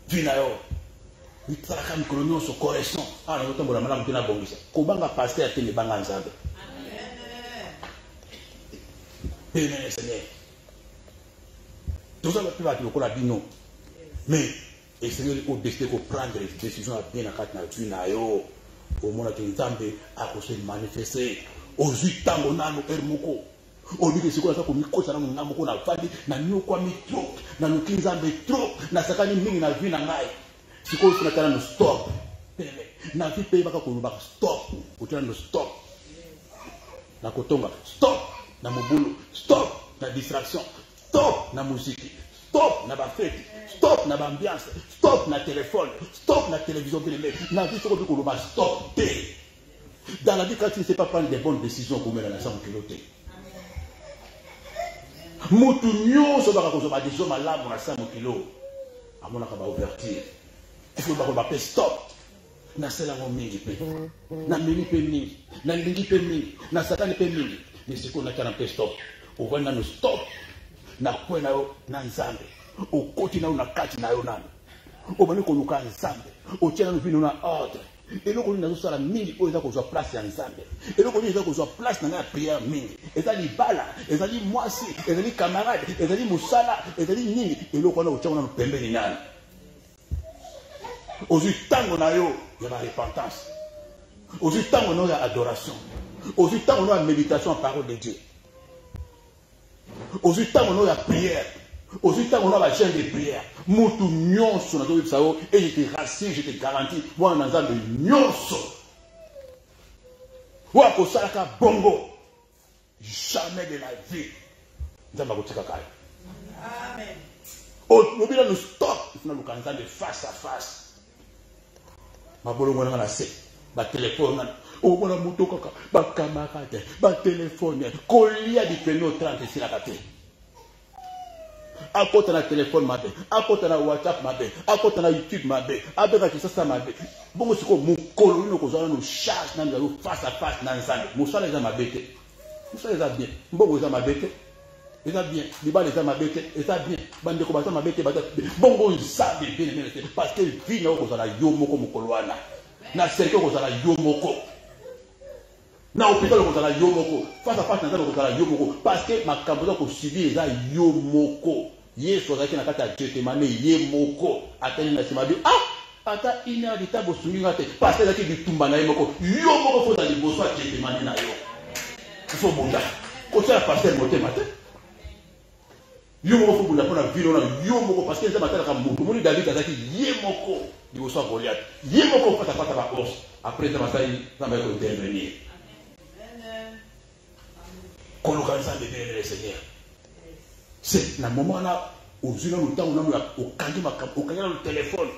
Vinayo. Il travaille comme coloniaux sur correction. Ah, nous avons la madame qui n'a pas bongi. Comment va passer à tenir bangan zambe? Amen, Seigneur. Tout ça, le plus va dire qu'on a dit non. Mais, et Seigneur, au décider de prendre des décisions à bien à quatre nature, au monde de Nzambe, à se manifester. Aux 8 ans, on a nos hermoko. Au lieu de ce qu'on a fait comme Miko, ça n'a pas de na fadi, na nyokwa trop, na nukinzambe trop, na sakani mingi na vie na ngai. Si on fait un stop, na vie paye baka kuluba stop, utana no stop. Na kotonga stop, na mobulu stop, na distraction stop, na musique stop, na ba fête stop, na ba ambiance stop, na téléphone stop, na télévision na vie sur kuluba stop. Dans la vie quand tu ne sais pas prendre des bonnes décisions comme la nation piloté. Mutu nyonso baka kozoma décision malamu na sa mokilo. Amonaka ba ouverture. Il faut ba stop. Na sela ngo mingi pe. Na mini pe mingi. Na lingi pe mingi. Na satani pe mingi. Mais c'est qu'on a qu'à pe stop. On va na stop. Na kwe na yo na nzambe. O koti na yo na kati na yo nani. O bani ko luka nzambe. O tiana no vino na ordre. Et le qu'on a zo sala mingi o eza ko zo place ya nzambe. Et le qu'on eza ko zo place na prière mingi. Ezali bala, ezali mwasi, ezali camarade, ezali musala, ezali nini. Et le qu'on a o tiana no pembeni nani. Aujourd'hui, tant na yo, il y a la repentance. Aujourd'hui, tant on a adoration. Aujourd'hui, tant on a méditation en parole de Dieu. Aujourd'hui, tant on a la prière. Aujourd'hui, tant on a la chaîne de prière. Moutou nyonso na to sao et je te rassure, je te garantis, moi en nzambe nyonso. Wa ko salaka bongo. Jamais de la vie. Nzamba ko tika kai. Amen. Au mobile nous stop, nous nous cantons de face à face. Ma bolongo na la se ba téléphone o bona muto kaka ba camarade ba téléphone kolia di peno 30 sila kate akota na téléphone mabe akota na WhatsApp mabe akota na YouTube mabe abeka kisasa mabe bongo siko mukolo no kozala no charge na ngalo face à face na nzambe musala za mabete musala za bien bongo za mabete eza bien libala eza mabete eza bien bandeko baza mabete baza bongo nzambe bien mais parce que vie na kozala yo moko mokolo wana na cercle kozala yo moko na hôpital kozala yo moko face à face na nzambe kozala yo moko parce que makambo za ko subir eza yo moko Yesu azaki na kati ya Gethsemane ye moko atali na sima bi ata ina ditabo sunga te parce que ezaki bitumba na ye moko yo moko faut aller bosso à Gethsemane na yo faut bonda ko ça passer motema te yo moko fubula pona vino na yo moko parce que nzamba tala ka mutu moni David azaki ye moko liboso ya Goliath ye moko pata ba os après ça masai nzamba ko intervenir koloka nzambe bien le Seigneur c'est na moment là ozuna no temps na o kangi makambo o kangi na téléphone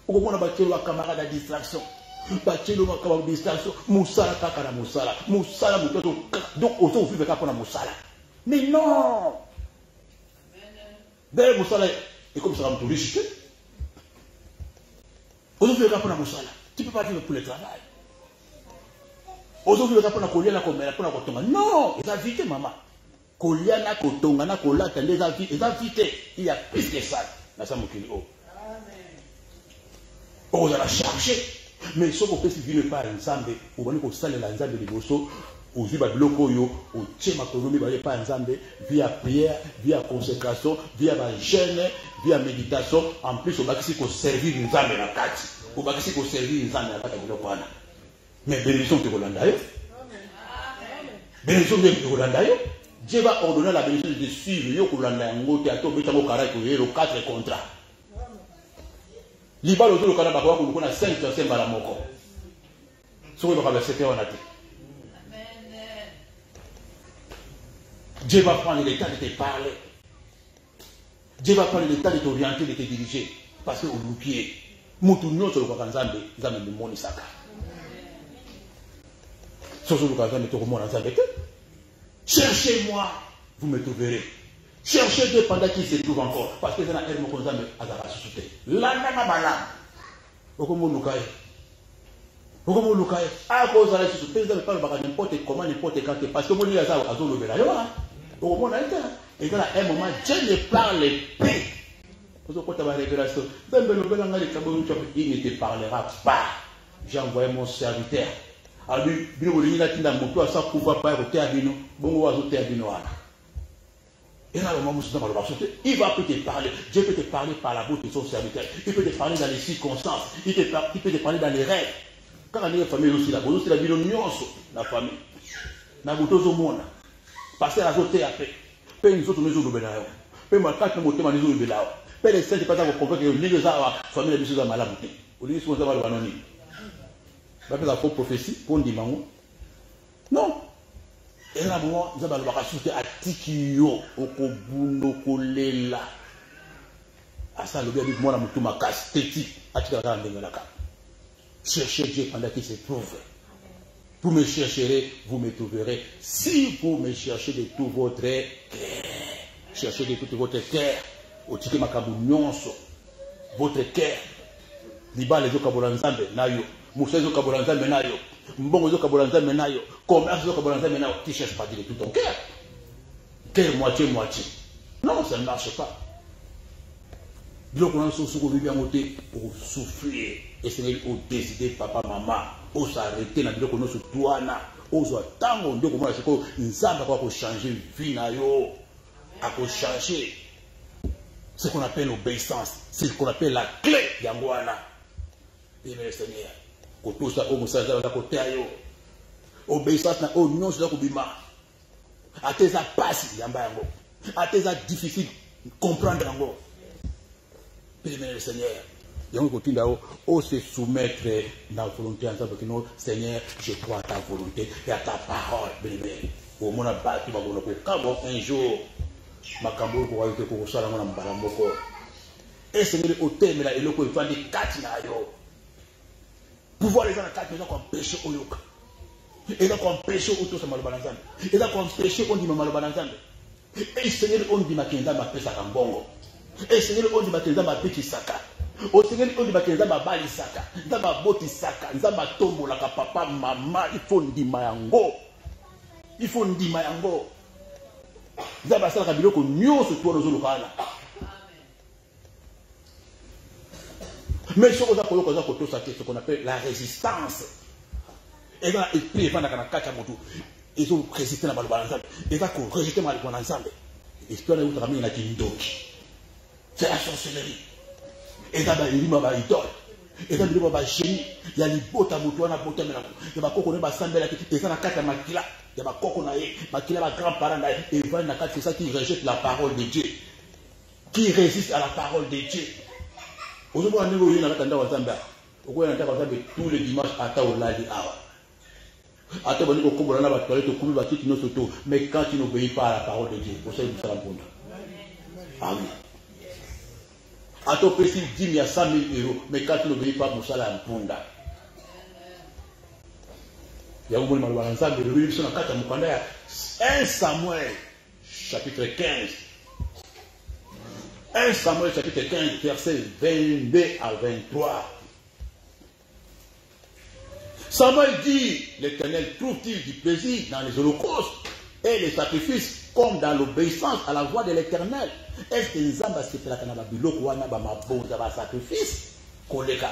o komona ba telo camarade à distraction ba telo makambo distraction musala kaka na musala muto donc on se fait ka pona musala mais non. D'ailleurs, Moussala est comme ça, on peut riche. Aujourd'hui, le rapport à Moussala, tu ne peux pas vivre pour le travail. Aujourd'hui, le rapport à Kolia, pour la Kotonga. Non, ils ont vite, maman. Kolia, na Kotonga, na Kola, ils ont vite. Il y a plus que ça. Dans ça, mon kilo. On va la chercher. Mais ce qu'on peut se vivre par ensemble, on va nous saler l'ensemble de Bosso. Au viva bloco yo, au tchema konomi par exemple, via prière, via consécration, via jeûne, via méditation, en plus on va essayer de servir nous âmes la kati, on va essayer de servir nous âmes la kati de l'Oana. Mais bénédiction de Rolandayo, bénédiction de Rolandayo, Dieu va ordonner la bénédiction de suivre yo Rolandayo, théâtre, bétamo karay pour le 4 contrats. Libalo zo le Canada ba ko na 5 sur 5 bala moko. So ko ba secret on a dit. Dieu va prendre le temps de te parler. Dieu va prendre le temps de t'orienter, de te diriger. Parce que au loupier, Moutounio sur le Kakanzambe, ils ont mis mon Isaka. Sur le Kakanzambe, tu remontes en Zambé. Cherchez-moi, vous me trouverez. Cherchez Dieu pendant qu'il se trouve encore. Parce que c'est un Hermo Konzambe à la ressuscité. L'anama bala. Okomo Lukaye. Okomo Lukaye. À cause de la ressuscité, vous n'avez pas n'importe comment, n'importe quand. Parce que mon Dieu a zolo bela. Au moment et dans un moment, Dieu ne parle plus. Il ne te parlera pas. J'ai envoyé mon serviteur. Alors, il va peut te parler. Dieu peut te parler par la bouche de son serviteur. Il peut te parler dans les circonstances. Il peut te parler dans les rêves. Quand on est famille aussi, la vie la famille. La parce que la zoté après, peu nous autres nous jouons le peu moi quand nous montons nous jouons le peu les saints pas ça vous comprendre que les gens famille les choses malades au lieu de se faire le anonyme pas faire la fausse prophétie pour dire non et là moi nous avons la souté à tikio au kobundo kolela à ça le bien dit moi la mutu ma casse tétique à tikala ndengala ka cherchez Dieu pendant qu'il se trouve. Vous me chercherez, vous me trouverez. Si vous me cherchez de tout votre cœur. cherchez de tout votre cœur. Otike makabu nyonso. Votre cœur. Libale zo kabola nzambe nayo. Moussa zo kabola nzambe nayo. Mbongo zo kabola nzambe nayo. Commerce zo kabola nzambe nayo. Tu cherches pas de tout ton cœur. Cœur moitié. Non, ça ne marche pas. Donc on a pour souffrir. Et c'est au décider papa, maman. Pour s'arrêter dans le qu'on a ce douana. Au soit tant on dit comment c'est qu'on nzamba quoi pour changer vie na yo. À pour changer. Ce qu'on appelle l'obéissance. C'est ce qu'on appelle la clé d'Angwana. Et le Seigneur. Quand tout ça, on s'en va à côté ayo. Obéissance na oignon sur la kubima. À tes passes yamba yango. À tes difficile comprendre yango. Et le Seigneur. Donc, continue à se soumettre dans la volonté ensemble que nous, Seigneur, je crois à ta volonté et à ta parole. Au moins, un jour, ma cambo pour aller pour ça, et Seigneur, au thème, là, il faut faire des quatre nayo. Pouvoir les gens à quatre maisons comme péché au yoka. Et là, comme péché au tout ça, malheureusement. Et là, comme péché, on dit malheureusement. Et Seigneur, on dit ma kenda, ma pesa kambongo. Et Seigneur, on dit ma kenda, ma petit saka. Au Seigneur, on dit que Nzamba bali saka, Nzamba boti saka, Nzamba tombo la papa, maman, il faut ndima yango. Il faut ndima yango. Nzamba sala kabilo ko nyonso to no zolokana. Mais ce qu'on appelle la résistance. Et là, il prie pendant qu'on a quatre motos. Ils ont résisté dans le balançage. Et là, qu'on résiste dans le balançage. Et ce qu'on a eu à ramener, c'est la sorcellerie. Et là, il y a des idoles. Et là, il y a des génies. Il y a des bottes à moto, il y a des bottes à moto. Il y a des coco, il y a des sandales. Il y a des makila. Il y a des coco, makila, des grands-parents. Et il y a des c'est ça qui rejette la parole de Dieu. Qui résiste à la parole de Dieu. Aujourd'hui, on est dans la Zambia. On est dans tous les dimanches à Taoladi Awa. À Taoladi, on est dans la toilette, on est dans la mais quand tu n'obéis pas à la parole de Dieu, pour ça, il faut la bonne. Ah oui. À ton précis, 10 000 à 100 000 €, mais quand tu n'obéis pas, pour ça, la bonne. Il y a un moment où on a de révolution en 4 1 Samuel, chapitre 15. 1 Samuel chapitre 15, versets 22 à 23. Samuel dit, l'Éternel trouve-t-il du plaisir dans les holocaustes et les sacrifices comme dans l'obéissance à la voix de l'Éternel? Est-ce que les amba se fait la canaba biloko wana ba mabon za ba sacrifice? Koleka.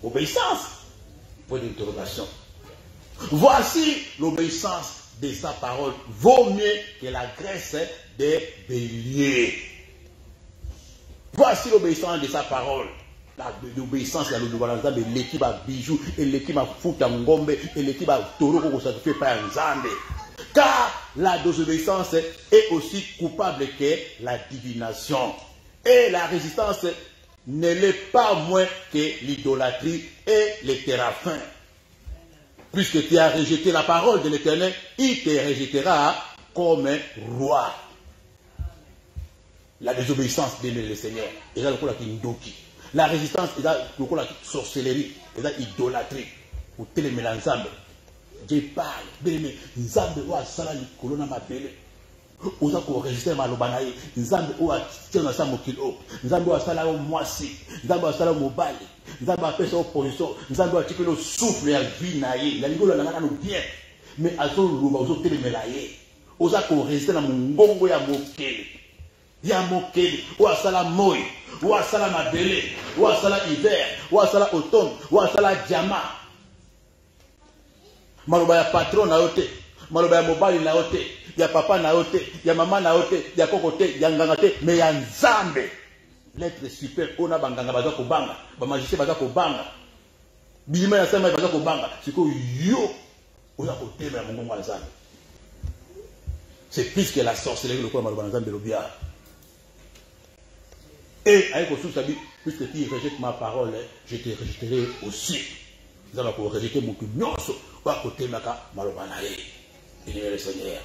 Obéissance. Point d'interrogation. Voici l'obéissance de sa parole vaut mieux que la graisse des béliers. Voici l'obéissance de sa parole. L'obéissance à l'obéissance de l'équipe à bijoux, et l'équipe à foot à ngombe, et l'équipe à taureau qu'on sacrifie par Nzambe. Car la désobéissance est aussi coupable que la divination. Et la résistance ne l'est pas moins que l'idolâtrie et les téraphins. Puisque tu as rejeté la parole de l'Éternel, il te rejettera comme un roi. La désobéissance de le Seigneur, et là le kindoki. La résistance, et là le sorcellerie, et là idolâtrie. Pour téléméler ensemble. Je parle, mais Nzambe ou a sala li kolona mabele. Oza ko résister malobanaye. Nzambe ou a tiana sa mokilo. Nzambe ou a sala o mwasi. Nzambe ou a sala o mobali. Nzambe a pesa opposition. Nzambe a tikelo le souffle ya vie na ye. La ligolo na ngana no bien. Mais azo luba ozo téléméla ye. Oza ko résister na mongongo ya mokele. Ya mokele ou a sala moi. Ou a sala mabele. Ou a sala hiver. Ou a sala automne. Ou a sala diamant. Maloba ya patron na yote, maloba ya mobali na yote, ya papa na yote, ya mama na yote, ya kokote, ya nganga te, mais ya Nzambe. L'être super, on a banganga baza ko banga, ba magicien baza ko banga. Bilima ya sama baza ko banga, siko yo oza ko teme ya mongongo Nzambe. C'est plus que la sorcellerie le quoi maloba Nzambe lobia. Et avec au sous-sabi, puisque tu rejettes ma parole, je te rejetterai aussi. Nous allons rejeter mon nyonso. Pas côté maka malobana ye. Le Seigneur.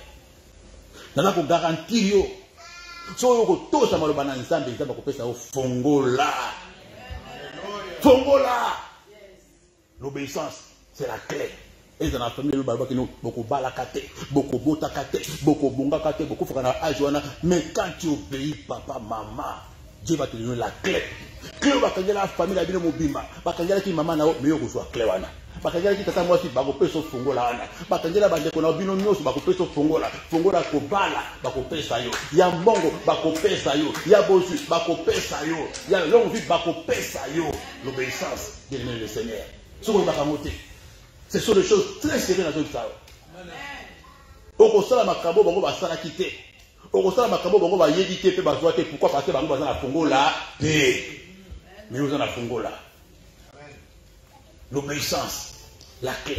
Nous allons garantir yo. So yo ko to sa malobana Nzambe, Nzambe ko pesa o fongola. Fongola. L'obéissance, c'est la clé. Et dans la famille, beaucoup balakate, beaucoup botakate, beaucoup bongakate, beaucoup fera ajoana. Mais quand tu obéis, papa, maman, Dieu va te donner la clé. Clé va quand la famille la vie de Mobima. Parce que qui maman n'a pas mieux que soit clé. Parce que qui tata moi si bako peso fongola ana. Parce que la bande qu'on a bino nyos bako peso fongola. Fongola ko bala bako pesa yo. Ya mbongo bako pesa yo. Ya bosu bako pesa yo. Ya longue vie bako pesa yo. L'obéissance de le Seigneur. Ce qu'on va monter. Ce sont des choses très sérieuses dans notre salle. Au constat ma kabo bango ba sala quitter. Au constat ma kabo bango ba yedité pe ba zoate pourquoi parce que bango ba na fongola pe. Mais vous en a fongola. L'obéissance, la clé.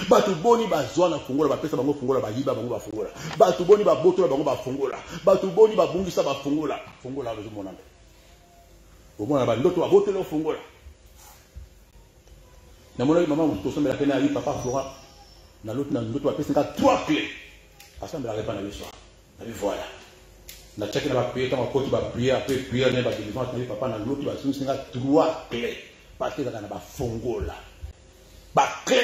Batu boni ba zwana fongola ba pesa bango fongola ba yiba bango ba fongola. Batu boni ba botola bango ba fongola. Batu boni ba bungisa ba fongola. Fongola bezo monambe. Au moins ba ndoto ba botola fongola. Na mona maman to somela pena yi papa Flora. Na l'autre na ndoto ba pesa 3 clés. Assemble la réponse na soir. Na voilà. Na check na ba prier quand on va prier après prier na ba délivrance na papa na l'autre ba singa 3 clés. Parce que dans la fongola, ba clé,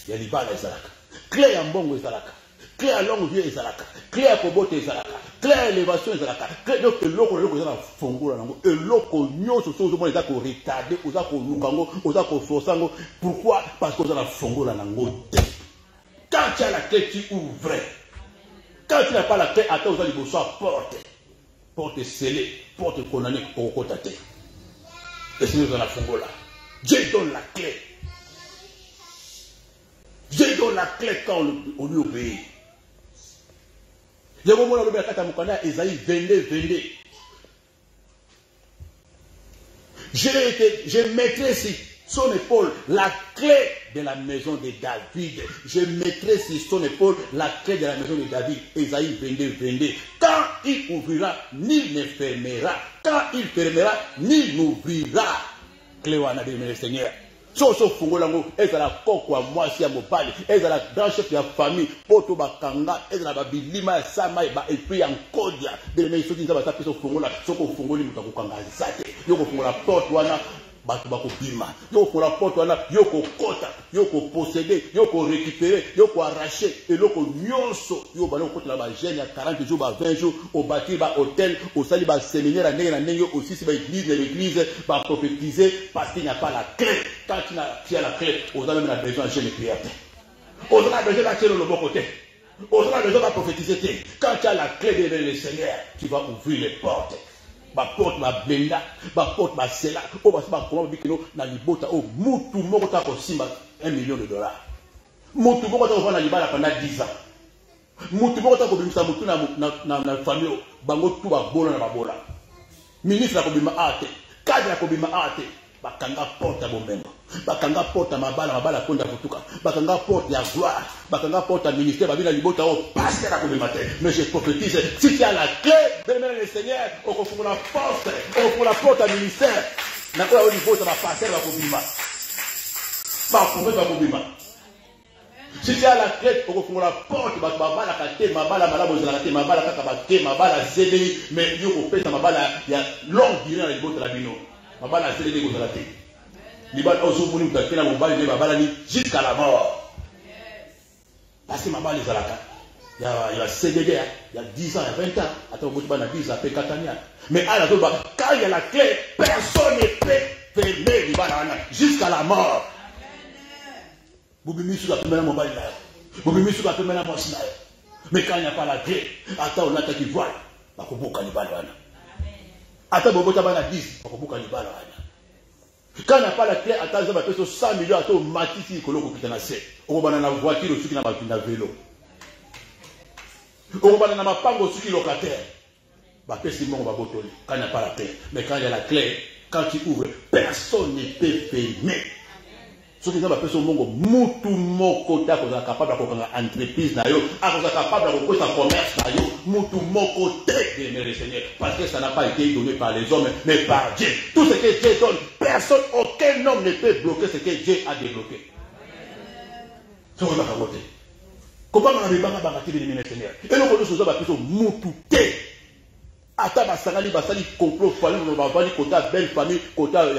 il y a des balles ezalaka, clé à mbongo ezalaka, clé à longue vie ezalaka, clé à kobote ezalaka, clé à élévation ezalaka, clé donc loko ezala fongola nango, et loko nyoso so zo ezaka ko retarder, oza ko lukango, oza ko sosango. Pourquoi? Parce que oza la fongola nango. Quand tu as la clé, tu ouvres. Quand tu n'as pas la clé, attends oza liboso porte, porte scellée, porte condamnée au côté. Et c'est nous dans la fongola. Dieu donne la clé. Dieu donne la clé quand on lui obéit. Je vous montre le cas de Esaïe 22. Je mettrai sur son épaule la clé de la maison de David. Je mettrai sur son épaule la clé de la maison de David. Esaïe 22. Quand il ouvrira, nul ne fermera. Quand il fermera, nul n'ouvrira. Clé wana de le Seigneur. So fongolango, ezala kokwa mwasi ya mobali, ezala grand chef de la famille, poto bakanga, ezala babilima ya sama ba et puis encore dia. De les soki nzaba sa peso fongola, soko fongoli muta kokanga zate. Yoko fongola porte wana batu bako bima. Yoko fongola porte wana yoko kota, yoko posséder, yoko récupérer, yoko arracher et loko nyonso. Yo balo kota la ba jeune ya 40 jours ba 20 jours au bâtir ba hôtel, au sali ba séminaire à nenge aussi si ba l'église ba prophétiser parce qu'il n'y a pas la clé. Quand tu as la clé, on a même besoin de jeûner prière. On a besoin d'acheter le bon côté. On a besoin de prophétiser. Quand tu as la clé de le Seigneur, tu vas ouvrir les portes. Ma porte, ma blenda, ma porte, ma cella. On va se battre comment na libota. Oh, moutou moko ta ko simba $1 million. Moutou moko ta ko vendre libala pendant 10 ans. Moutou moko ta ko bimisa moutou na famille. Bango tout ba bola na ba bola. Ministre na ko bima ate. Cadre na ko bima ate. Bakanga porte à Bombembo, bakanga porte à Mabala Konda Futuka, bakanga porte à gloire, bakanga porte à ministère, babina libota au pasteur à côté matin. Mais je prophétise, si tu as la clé, demande le Seigneur, on confond la porte, on confond la porte à ministère. N'a pas au niveau de ma pasteur à Kobima. Pas pour à Kobima. Si tu as la clé, on confond la porte, Mabala Kate, Mabala Malabozalate, Mabala Kakabate, Mabala Zédé, mais il faut péter Mabala, il y a longue durée dans les bottes de la bino. Mabala a célébré pour la tête. Libala a souvenu de la mobile de Mabala jusqu'à la mort. Parce que Mabala les alaka. Il y a CDD, il y a 10 ans, il y a 20 ans. Attends, vous avez 10 ans, après 4 ans. Mais à la fin, quand il y a la clé, personne ne peut fermer Libala jusqu'à la mort. Vous pouvez mettre sur la première mobile là. Vous pouvez mettre sur la première machine là. Mais quand il n'y a pas la clé, attends, on a qui voit. Bah, vous pouvez Libala. Attends, vous avez 10, vous pouvez Libala. Quand on n'a pas la clé, attends, vous avez 100 millions, attends, matiti, koloko kitanase. On va dans la voiture, aussi qui n'a pas de vélo. On va dans la pango, aussi qui est locataire. Bah, qu'est-ce qu'on va botoler quand il n'y a pas la clé? Mais quand il y a la clé, quand tu ouvres, personne ne peut fermer. Ce qui est la personne mongo mutu moko ta ko capable de faire une entreprise na yo, a ko capable de faire un commerce na yo, mutu moko te de le Seigneur parce que ça n'a pas été donné par les hommes mais par Dieu. Tout ce que Dieu donne, personne, aucun homme ne peut bloquer ce que Dieu a débloqué. C'est ce qu'on va voter. Comment on a banga banga ti de le Seigneur. Et nous connaissons ça ba mutu te. Ata basangani basali complot famille bavandi kota belle famille kota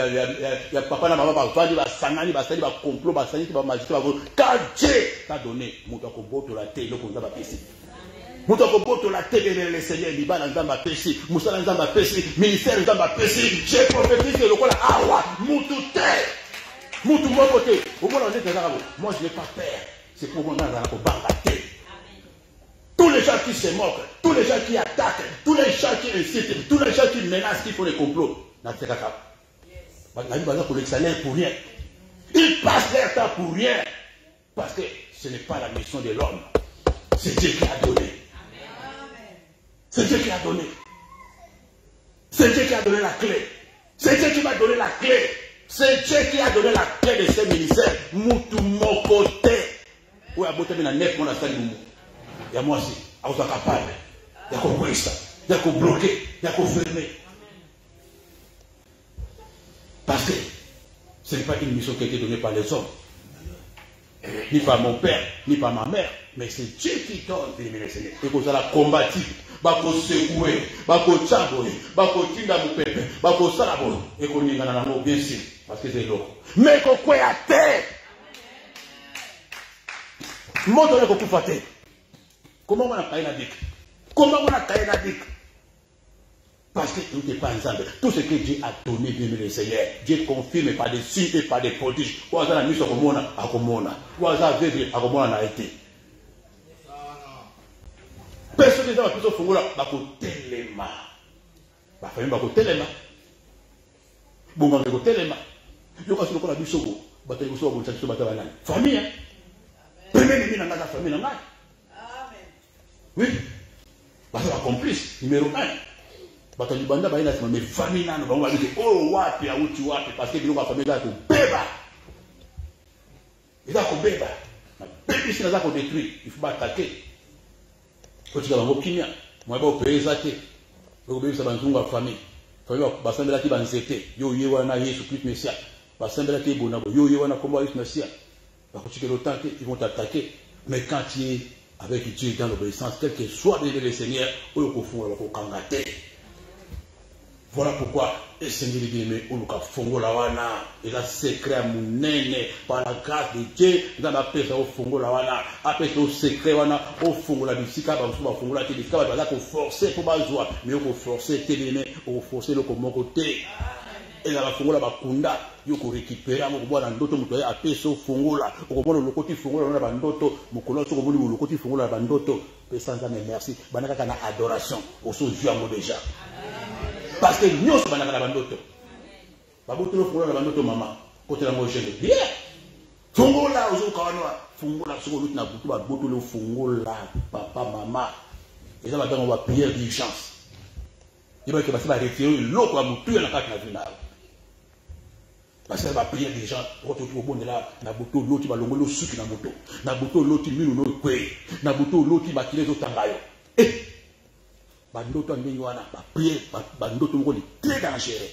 ya papa na maman bavandi basangani basali ba complot basali ba magistrat ba quand Dieu t'a donné muto ko boto la télé ko nzamba pesi muto ko boto la télé le Seigneur libana nzamba pesi musala nzamba pesi ministère nzamba pesi j'ai prophétisé le kola awa mutu te mutu moko te au moins on est déjà moi je n'ai pas peur c'est pour moi dans ko banga te. Tous les gens qui se moquent, tous les gens qui attaquent, tous les gens qui incitent, tous les gens qui menacent, qui font des complots. Pour rien. Ils passent leur temps pour rien. Parce que ce n'est pas la mission de l'homme. C'est Dieu qui a donné. C'est Dieu qui a donné. C'est Dieu qui a donné la clé. C'est Dieu qui m'a donné la clé. C'est Dieu qui a donné la clé de ces ministères. Moutou mon côté. Où a beauté dans 9 mois à Salimou. Il y a moi aussi, à vous capable, il y a qu'on ça, il y a qu'on bloquer, il y a qu'on fermer. Parce que ce n'est pas une mission qui a été donnée par les hommes, ni par mon père, ni par ma mère, mais c'est Dieu qui donne les Seigneur. Et qu'on a combattu, qu'on secouer, qu'on tchaboyer, qu'on tinda mon père, qu'on salaboyer, et qu'on y a bien sûr, parce que c'est l'eau. Mais qu'on croit à terre. Mon donné qu'on peut faire. Comment on a caillé la dique? Comment on a caillé la dique? Parce que tout n'est pas ensemble. Tout ce que Dieu a donné, bien le Seigneur, Dieu confirme par des signes et par des prodiges. Ou à la mission comme on a commandé. Ou à la veille à comme on a été. Personne ne sait pas plus au fond là. Bah côté les mains. Bah famille bah côté les mains. Bon bah côté les mains. Le cas sur le coup la mission go. Bah t'es go bon ça se battre banane. Famille hein. Premier ennemi dans la famille là. Oui, parce que la complice, numéro 1. Parce que les bandits, mais famille, on va dire, oh, wapi, parce que la famille, là, bébé. Il a bébé. Bébé, si on a détruit, il faut attaquer. Quand tu as un opinion, moi, je vais payer ça. Je vais payer ça dans une famille. Famille, parce que là, tu vas en citer. Yo, yo, wana, Jésus Christ, Messia. Parce que là, tu es bon, yo, yo, wana, comment Jésus Messia. Parce que tu as ils vont t'attaquer. Mais quand tu es avec Dieu dans l'obéissance, quel que soit le Seigneur, voilà pourquoi le Seigneur dit, mais on a fongo la wana, il a secret à mon nene, par la grâce de Dieu, il a appelé ça au fongo la wana, après au secret wana, au fongo la bisika, au fongo la bisika, il va forcer pour ma joie, mais on forcer téléné, on forcer le comment côté. Et la fongo la bakunda, yo ko récupérer mo ko na ndoto muto ya apeso fongo la, ko bona lokoti fongo la na bandoto, mokolo so ko boni lokoti fongo la bandoto, pesa nzambe merci, banaka kana adoration, au so joie mo déjà. Parce que nous sommes dans la bandoto. Baboto le fongo la bandoto maman, côté la mo jeune. Bien. Fongo la au so kawana, fongo la so ko lutina butu ba boto le fongo la papa maman. Et ça va dans ma prière d'urgence. Il va que ça va retirer l'autre à mutu la carte nationale. Parce que ça va prier des gens, retourner au bon de là, Nabuto l'autre va l'ongolo suki na moto, Nabuto l'autre minu no kwe, Nabuto l'autre va kiler zo tangayo. Eh, bandoto ndenge wana, ba prier, bandoto ngoli très dangereux.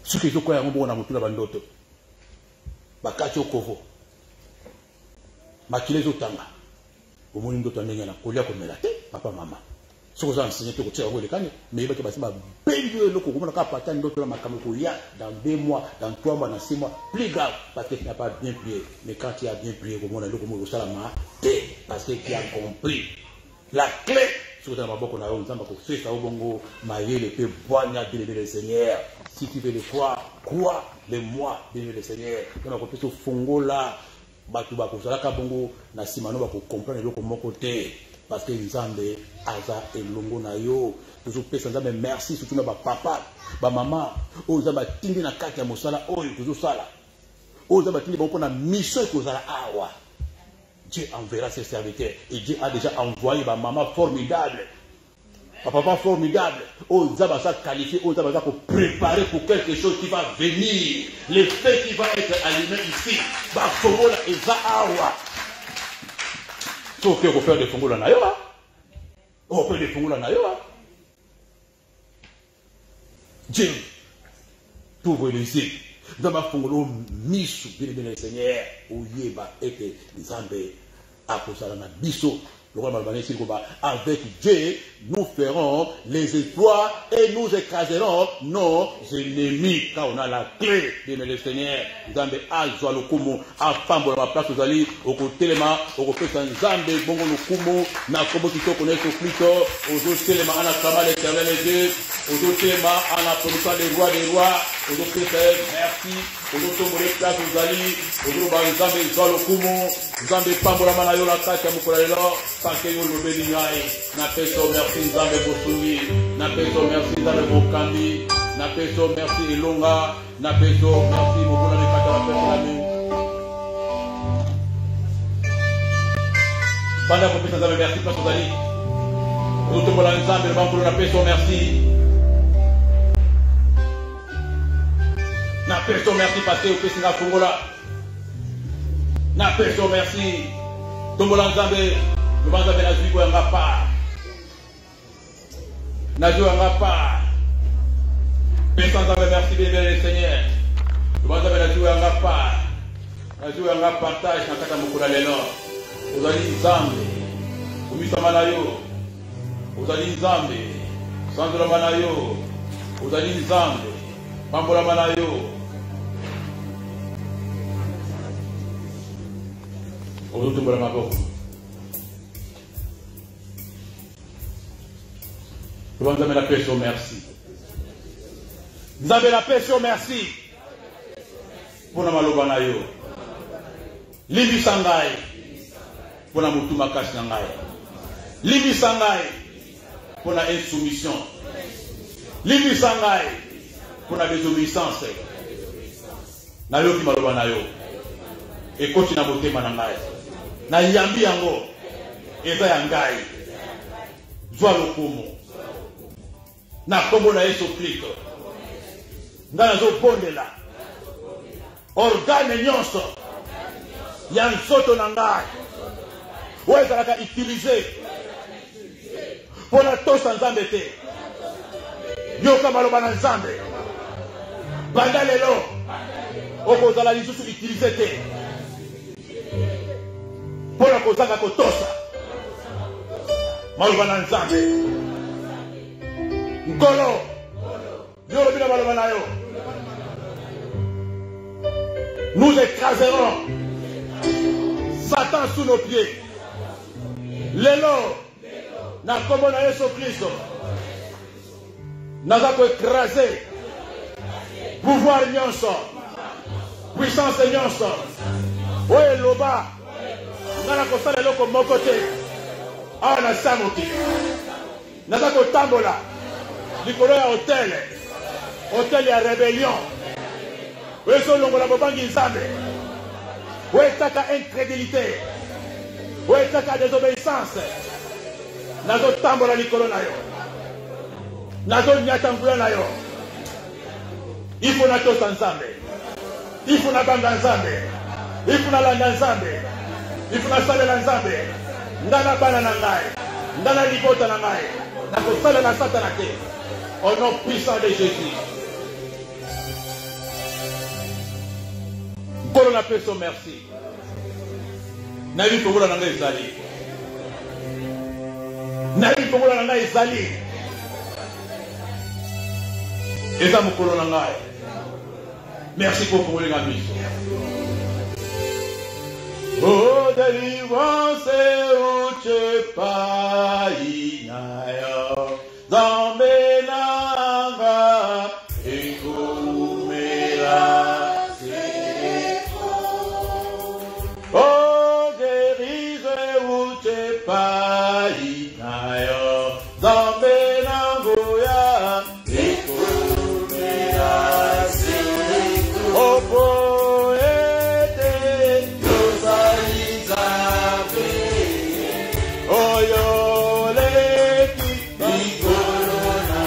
Ce que je crois en bon na moto la bandoto, ba kati okovo, ba kiler zo tanga, au moni ndoto ndenge na kolia komela te, papa mama. Ce que j'ai enseigné, c'est que mais il va que ça bénir le coup, comme on a parlé d'autres dans 2 mois, dans 3 mois, dans 6 mois, plus grave, parce que tu n'as pas bien prié. Mais quand tu as bien prié, comme on a le coup, parce que tu as compris la clé. Sur ta maman, on a un temps pour faire ça au bongo, mailler le peu, boire, bénir le Seigneur. Si tu veux le croire le moi, bénir le Seigneur. On a compris ce fongo là, batu bako, ça la bongo, na simano bako comprendre le coup mon côté. Parce que Nzambe aza elongo na yo toujours pesa Nzambe merci surtout na ba papa ba maman o Nzambe tindi na kati ya mosala oyo toujours sala o Nzambe tindi bon na mission ko zala awa Dieu enverra ses serviteurs et Dieu a déjà envoyé ba maman formidable ba papa formidable o Nzambe ça qualifié o Nzambe ça pour préparer pour quelque chose qui va venir le fait qui va être allumé ici ba fongola eza awa. Sauf que vous faites des fongoles en aïwa. On fait des fongoles en aïwa. Dieu, t'ouvre les yeux. Dans ma fongolo, misu, bien le Seigneur, ou yeba, et que Nzambe, à cause de la biso, Le roi Malbané, c'est le combat. Avec Dieu, nous ferons les exploits et nous écraserons nos ennemis. Car on a la clé, bien le Seigneur. Zambe azwa lokumu, afambo la place aux alliés, au côté les mains, au côté sans Zambe, bongo lokumu, na kobo qui se connaît au Christo, aux autres éléments, en acclamant l'éternel et Dieu, aux autres éléments, en applaudissant les rois, aux autres merci, aux autres les places aux alliés, aux autres Zambe zwa lokumu, Zambe pambo la manayo la kata mukolelo, parce que nous le bénissons, na peso merci Zambe Bosoui, na peso merci Zambe Bokambi, na peso merci Elonga, na peso merci Mokona de Katara. Pendant qu'on peut s'en merci parce que vous allez. Nous te voulons ensemble, le banque de la peso merci. Na peso merci parce que vous faites la Fongola. Na peso merci. Tombola ensemble, le banque de la Zuiko en pas. Nadio en pas. Peso ensemble merci, bébé Seigneur. Le banque de la Zuiko en pas. La Zuiko en partage dans Kata Mokula Lelo. Ozali Nzambe, Umisama na yo, Ozali Nzambe, Sandolama na yo, Ozali Nzambe, Pambolama na yo. Ozotumbola maboko. Nzambe la paix sur merci. Nzambe la paix sur merci. Pona maloba na yo. Libi sangai. Pour la mutuma kashi nangai. Libi sangai. Pour la insoumission. Libi sangai. Pour la désobéissance. Na yo ki maloba na yo. Et koti na motema nangai. Na yambi yango. Eza yangai. Zwa lokumu. Na kombo na Yesu Kristo. Ngana zo bondela. Organe nyonso. Yang soto nangai. Où est-ce qu'elle a utilisé pour la tosse en Zambé? Yoka maloba na Nzambe. Banda lelo. Okozala lisusu utilisé te. Pour la kozanga kotosa. Maloba na Nzambe. Ngolo. Yo bina maloba na yo. Nous écraserons Satan sous nos pieds. Lelo, na kombo na Yesu Kristo, naza ko écraser pouvoir nyonso, puissance nyonso. Oye loba, ngana ko sala loko moko te. Awa na samuki, naza ko tambola likolo ya hôtel ya rébellion. Oye so longola bobangi Nzambe. Oye taka incrédulité. Où est ta désobéissance? Nazo tambola likolo na yo. Nazo nyatangula na yo. Il faut na tosa Nzambe. Il faut na banga Nzambe. Il faut na landa Nzambe. Il faut na salela Nzambe. Ndana bana na ngai. Ndana libota na ngai. Na ko salela Satana te. Au nom puissant de Jésus. Nkolo na peso merci. Nabi Pongola nanga ezali. Nabi Pongola nanga ezali. Eza mokolo nanga. Merci pour Pongola nanga miso. Oh délivrance uchepa inayo. Zambe nanga ekumela. Corona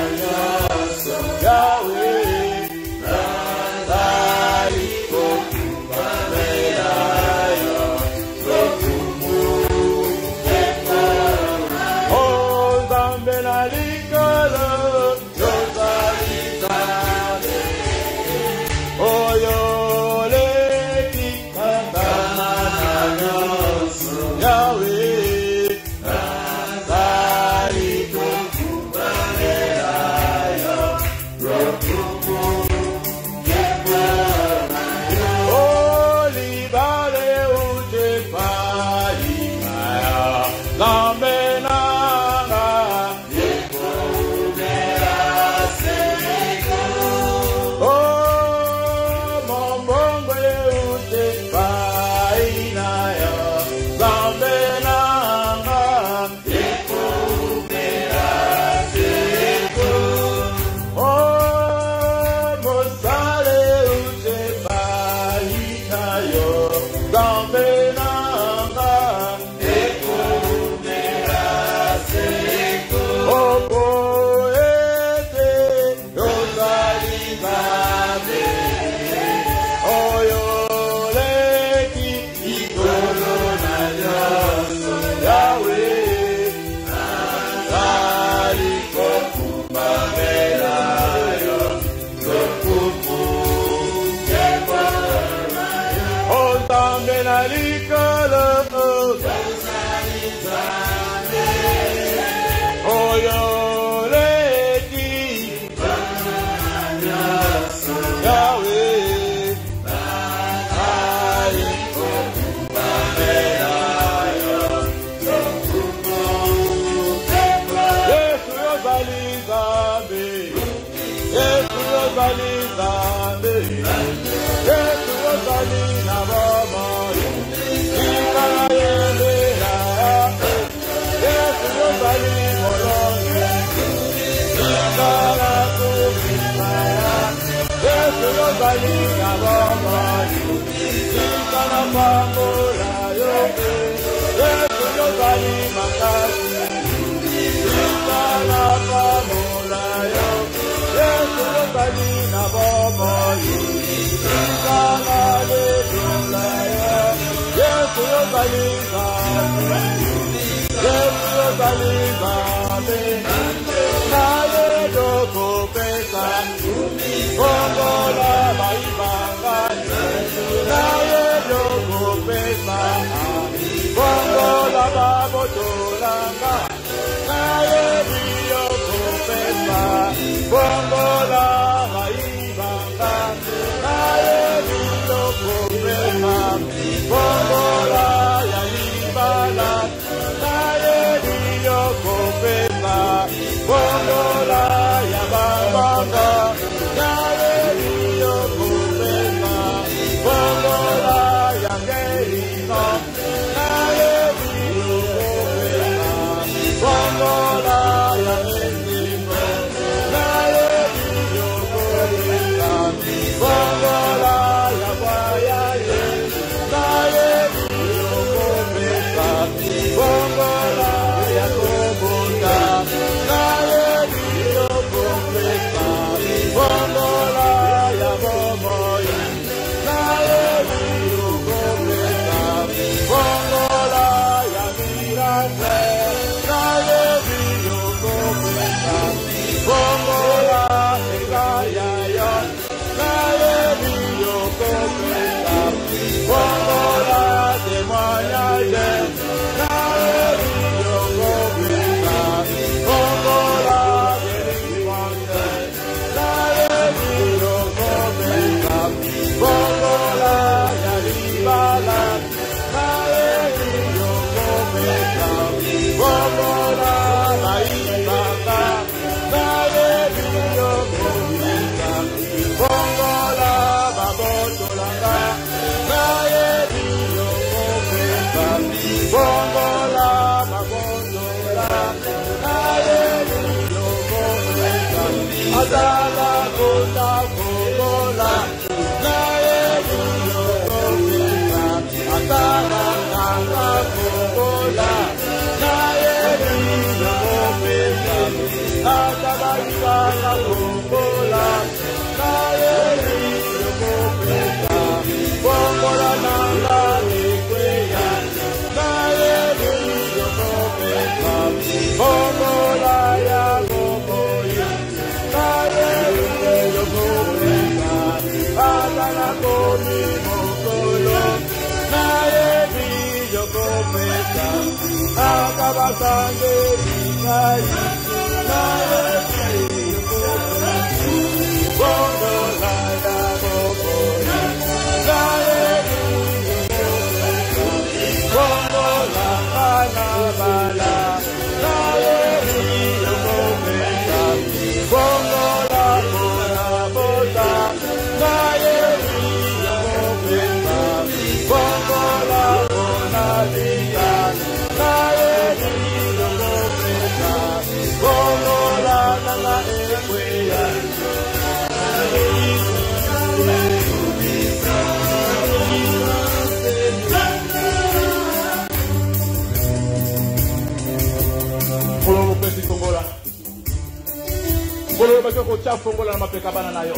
Fongola na mapeka bana nayo.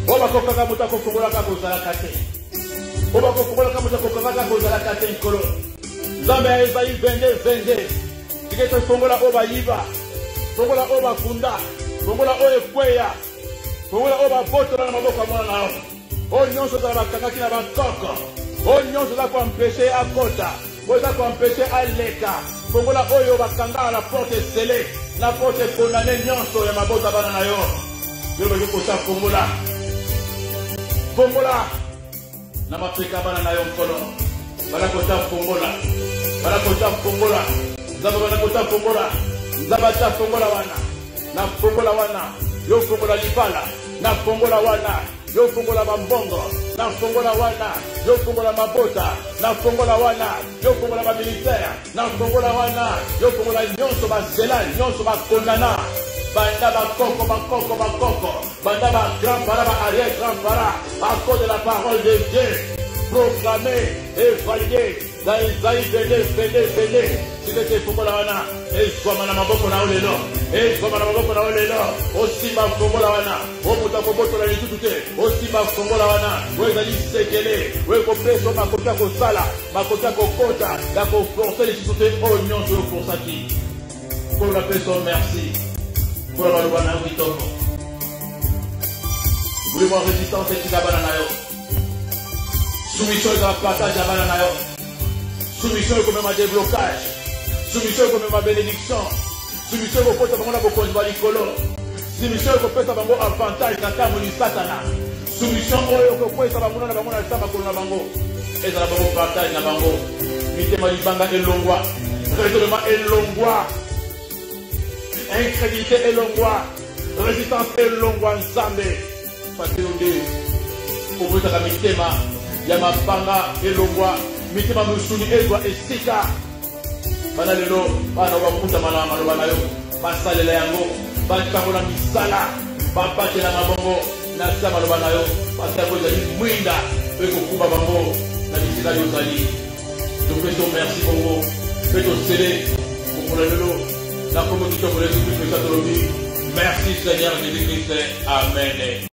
Oba kokaka mutako fongola ka kozala kate. Oba kofongola ka mutako kokaka kozala kate nkolo. Nzambe ya Ezayi vende. Tikete fongola oba yiba. Fongola oba kunda. Fongola oye kweya. Fongola oba boto na maboko mwana nayo. oyo nyonso ozala bakangaki na bakoko, oyo nyonso oza koampeshe akota, oyo oza koampeshe aleka, fongola oyo bakangaka na porte esele, na porte ekondane nyonso ya mabota bana na yo. Yo baki kota fongola, fongola na mapeka bana na yo mkono, bana kota fongola, bana kota fongola, nzaba bana kota fongola, nzaba ta fongola wana, na fongola wana, yo fongola lipala, na fongola wana, yo fongola bambongo, na fongola wana, yo fongola mabota, na fongola wana, yo fongola ba militaire, na fongola wana, yo fongola nyonso bazela, nyonso bakondana, banda bakoko, banda ba grand-parent, ba arrière-grand-parent, à cause de la parole de Dieu, proclamée et validée, dans Isaïe, venez, si c'était fongola wana, et soit mana maboko na olelo, et soit mana maboko na olelo, aussi ma fongola wana, o muta koboto la litutute, aussi ma fongola wana, we zali sekele, we ko preso makota ko sala, makota ko kota, la ko forcer les litutute o nyonso pour ça qui. Pour la personne merci. Pour la wana witoko. Voulez-moi résistance et tigabana na yo. Soumission dans la partage abana na yo. Soumission comme ma déblocage. Soumission comme ma bénédiction. Soumission comme kota bango na bokonzi ba likolo. Soumission comme pesa bango avantage na tamu ni satana. Soumission oyo ko kwesa bango na bango na tama ko na bango. Eza na bango partage na bango. Mitema libanga elongwa. Résolument elongwa. Incrédulité elongwa. Résistance elongwa nzambe. Pateonde. Obota mitema ya mapanga elongwa. Mitema musuni ezwa esika. Bana lelo bana bakuta mana maloba na yo basalela yango batangola misala bapatela mabongo na sa maloba na yo basako ezali mwinda pe kokuba bango na bisika yozali. Donc merci bongo pe tosele pour lelo na kombo kitoko lesu Christ atolobi. Merci Seigneur Jésus-Christ. Amen.